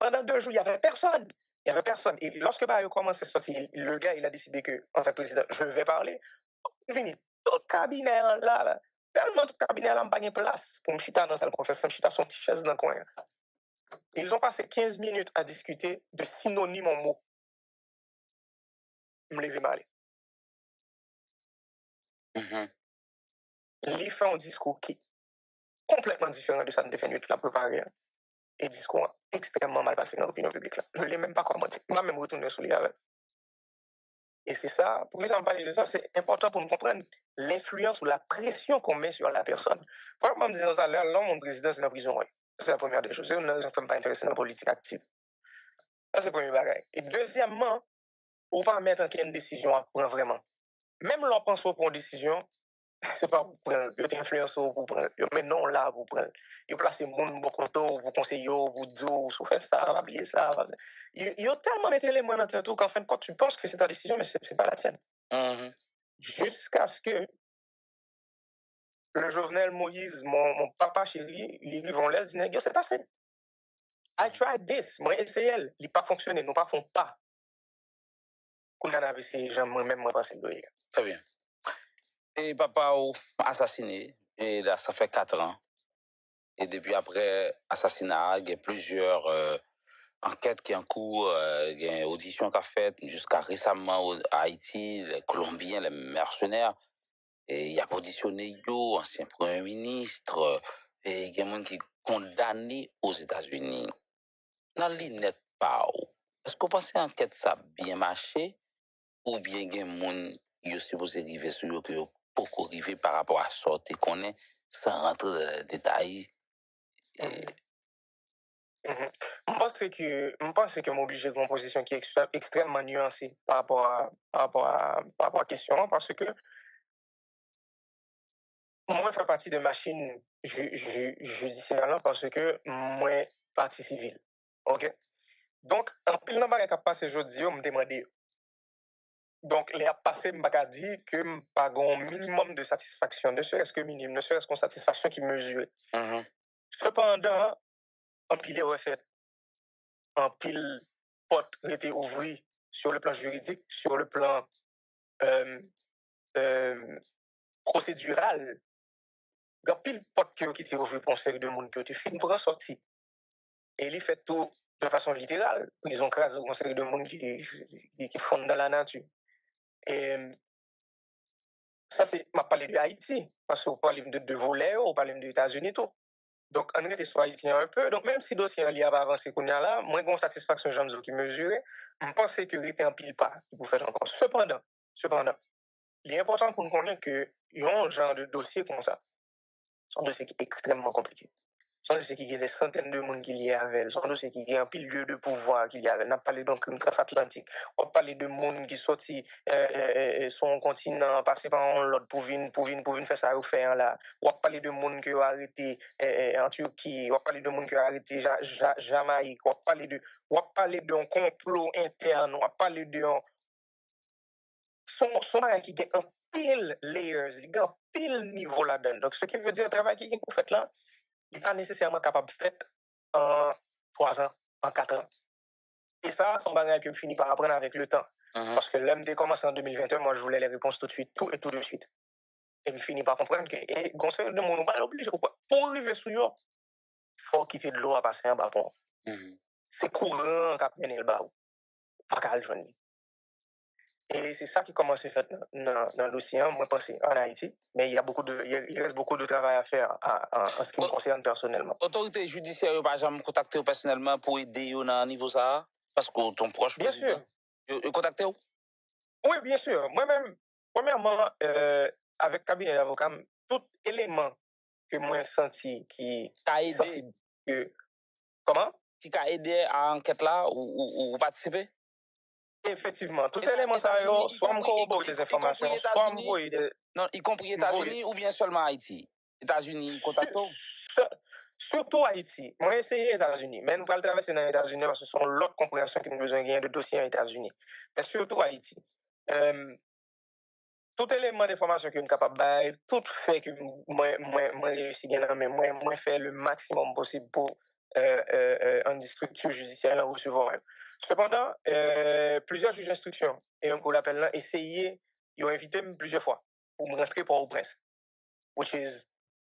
D: pendant 2 jours, il n'y avait personne. Et lorsque il a commencé à sortir, le gars, il a décidé que, en tant que président, je vais parler. Fini. Tout le cabinet là, tellement tout le cabinet là, n'a pas de place pour me chiter dans la salle de conférence, me chiter son petit chaise dans le coin. Ils ont passé 15 minutes à discuter de synonymes en mots. Je me lève mal. Il fait un discours qui est complètement différent de ça de définir toute la préparée. Et discours extrêmement mal passé dans l'opinion publique. Là. Je ne l'ai même pas commenté. Je vais même retourner sur lui avec. Et c'est ça, pour nous en parler de ça, c'est important pour nous comprendre l'influence ou la pression qu'on met sur la personne. Comme je disais tout à l'heure, là, mon président, c'est la prison. Ouais. C'est la première des choses. C'est une raison qui ne pas intéressé dans la politique active. Ça, c'est le premier bagage. Et deuxièmement, pour ne pas mettre en une décision à prendre vraiment. Même l'on pense pour une décision, c'est pas pour prendre, il y a influence pour prendre, mais non là pour prendre. Il place mon bon conto, pour conseiller, pour dire, pour faire ça, oublier ça. Il y a tellement d'éléments dans le tout qu'en fin de compte, tu penses que c'est ta décision, mais c'est pas la tienne. Jusqu'à ce que le Jovenel Moïse, mon papa chéri, ils vont là, ils disent, c'est assez. I tried this, moi essayé, il n'a pas fonctionné, nous ne font pas. Qu'on en a essayé, moi-même, moi, pensé de
C: Très bien. Et papa a assassiné, Et là, ça fait 4 ans. Et depuis après assassinat, il y a plusieurs enquêtes qui sont en cours, il y a une audition qui a fait jusqu'à récemment à Haïti, les Colombiens, les mercenaires. Et il y a auditionné yo, ancien premier ministre, et il y a des gens qui sont condamnés aux États-Unis. Dans l'inet pas. Est-ce que vous pensez enquête ça a bien marché? Ou bien il y a des gens qui sont supposés arriver sur eux que pour arriver par rapport à sortir qu'on est sans rentrer dans les détails?
D: Je pense que m'oblige d'une position qui est extrêmement nuancée par rapport à la question, parce que moi, je fais partie de machine judiciaire parce que moi, partie civile. OK? Donc, en pile de choses qui a passé aujourd'hui, on me demande. Donc, les a passé, je dit que je pas un minimum de satisfaction, ne serait-ce que minimum, ne serait-ce qu'une satisfaction qui mesure. Cependant, en pile refait, en pile porte était ouvri sur le plan juridique, sur le plan procédural. Il y a pile porte qui était ouvri pour un série de monde qui était fini pour en sortir. Et il fait tout de façon littérale. Ils ont crasé une série de monde qui fondent dans la nature. Et ça, c'est, m'a parlé de Haïti, parce qu'on parle de volets, on parle des États-Unis, tout. Donc, on était sur Haïtien un peu. Donc, même si le dossier a avancé qu'on y a là, moi, j'ai une satisfaction, j'en ai qui mesurait, je pense que sécurité en pile pas, vous faites encore. Cependant, il est important pour nous connaître que y a un genre de dossier comme ça. C'est un dossier qui est extrêmement compliqué. C'est un dossier qui a des centaines de monde qui lié avec. C'est un dossier qui a un pile lieu de pouvoir qu'il y a. On a parlé d'un crime transatlantique. On a parlé de monde qui sorti son continent, passé par l'autre pour venir faire ça ou faire là. On a parlé de monde qui a arrêté en Turquie. On a parlé de monde qui a arrêté Jamaïque. On a parlé d'un complot interne. On a parlé de son bagage qui a un pile layers, il y a un pile niveau là-dedans. Donc, ce qui veut dire, le travail qui est fait là, il n'est pas nécessairement capable de faire en 3 ans, en 4 ans. Et ça, c'est un bagage que je finis par apprendre avec le temps. Parce que l'homme a commencé en 2021, moi, je voulais les réponses tout de suite, tout et tout de suite. Et je finis par comprendre que, et conseil de mon pas obligé, pour arriver sur eux, il faut quitter de l'eau à passer un bâton. C'est courant qu'à mener le bas, pas qu'à le joindre. Et c'est ça qui commence à faire dans l'océan, moi, pensé en Haïti. Mais il reste beaucoup de travail à faire en ce qui me concerne personnellement.
C: Autorité judiciaire, vous pas jamais contacté personnellement pour aider dans le niveau ça? Parce que ton proche
D: bien sûr.
C: Vous contacté?
D: Oui, bien sûr. Moi-même, premièrement, avec le cabinet d'avocat, tout élément que moi senti qui
C: a aidé
D: que comment?
C: Qui a aidé à l'enquête là ou participer?
D: Effectivement, tout élément ça, soit me corroborer des informations, soit me voyer des...
C: Non, y compris États-Unis ou bien seulement Haïti? États-Unis, contact.
D: Surtout Haïti. Moi, j'ai essayé États-Unis. Mais nous allons traverser dans les États-Unis parce que ce sont l'autre compréhension qui nous besoin de dossiers aux États-Unis. Mais surtout Haïti. Tout élément d'information que nous sommes capables de faire, tout fait que moi réussi à mais moi fait le maximum possible pour une structure judiciaire recevoir. Cependant, plusieurs juges d'instruction, et on l'appelle là, essayer, ils ont invité plusieurs fois pour me rentrer pour au prince. Which is,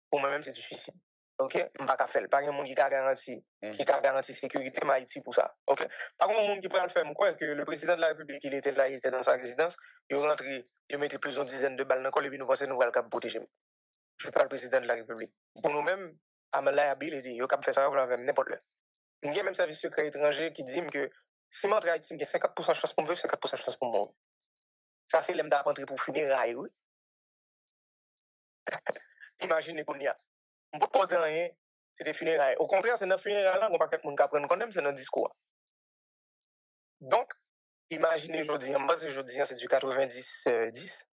D: pour moi-même, c'est du suicide. OK? Je ne peux pas faire. Pas un monde qui a garanti sécurité, mais Haïti pour ça. OK? Par contre, un monde qui peut le faire, je crois que le président de la République, il était là, il était dans sa résidence, il est rentré, il mettait plusieurs dizaines de balles dans le col, et puis nous pensons que nous allons protéger. Je ne suis pas le président de la République. Pour nous-mêmes, à ma liability, il a fait ça, n'importe quoi. Il y a même service secret étranger qui dit que si je rentre à Haïti, il y a 50% de chance pour me vivre, 50% de chance pour mourir. Ça, c'est l'aime d'apprendre pour funérailles, oui. Imaginez qu'on y a. On ne peut pas dire rien, c'est des funérailles. Au contraire, c'est dans les funérailles-là qu'on ne peut pas prendre quand même, c'est dans le discours. Donc, imaginez aujourd'hui, en bas aujourd'hui, c'est du 90-10.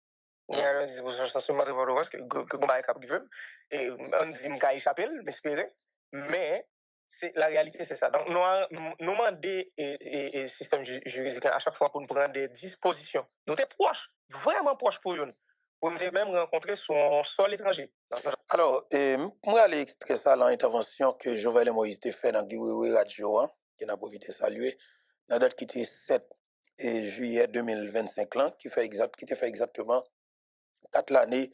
D: Il y a un 10% que on va capable et on dit qu'il va échapper, m'espérer. Mais la réalité, c'est ça. Donc, nous demandons et système juridique à chaque fois pour nous prendre des dispositions. Nous sommes proches, vraiment proches pour nous. Pour nous même rencontrer son sol étranger.
A: Alors, moi, j'ai extrait ça dans l'intervention que Jovenel Moïse a fait dans Guiwewe Radio, qui n'a pas profité de saluer, dans la date qui était 7 juillet 2025, là, qui fait exactement 4 l'année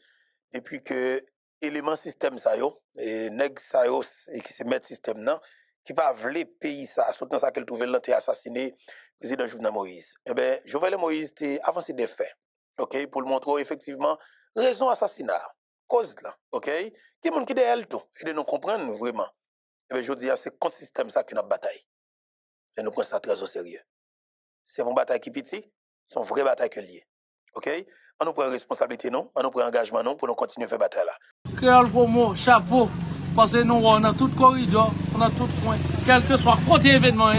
A: depuis que élément système ça yo et nèg ça yo et qui se mettre système nan qui pas vle pays ça surtout ça qu'elle trouvé là t'es assassiné président Jovenel Moïse. Eh ben Jovenel Moïse t'est avancé des faits. OK, pour le montrer effectivement raison assassinat cause là, OK? Qui monde qui de elle tout et de nous comprendre vraiment. Eh ben je dis c'est contre système ça qui n'a bataille. Et nous prenons ça très au sérieux. C'est une bataille qui petit, c'est une vraie bataille que lié. OK? On nous prend responsabilité non, on nous prend engagement non pour nous continuer à faire bataille là.
E: Créole Promo, chapeau, parce que nous, on a tout corridor, on a tout point, quel que soit côté événement,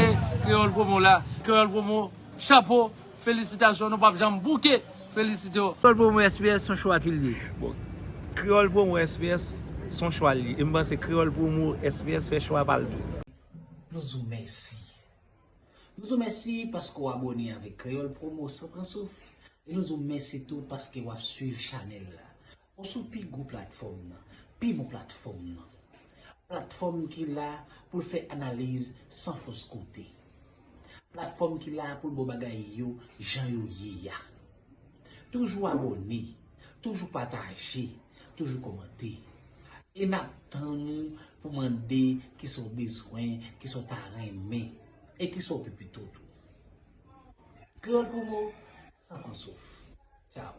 E: Créole Promo là, Créole Promo, chapeau, félicitations, nous pas jamais bouquet, félicitations.
F: Créole Promo SPS son choix qu'il est.
G: Bon, Créole Promo SPS son choix li. Et moi c'est Créole Promo SPS fait choix par le tout.
F: Nous vous merci. Nous vous merci parce que vous abonnez avec Créole Promo sans prendre souffle. Et nous vous merci tout parce que vous suivez channel là. On sous pi go plateforme là, pi mon plateforme là. Plateforme qui là pour faire analyse sans fausse côté. Plateforme qui là pour bo bagay yo, jan yo ya. Toujours abonné, toujours partager, toujours commenter. Et n'attendons pour demander qui sont besoin, qui sont aimés et qui sont plutôt tout. Créole Promo, sans qu'on souffre. Ciao.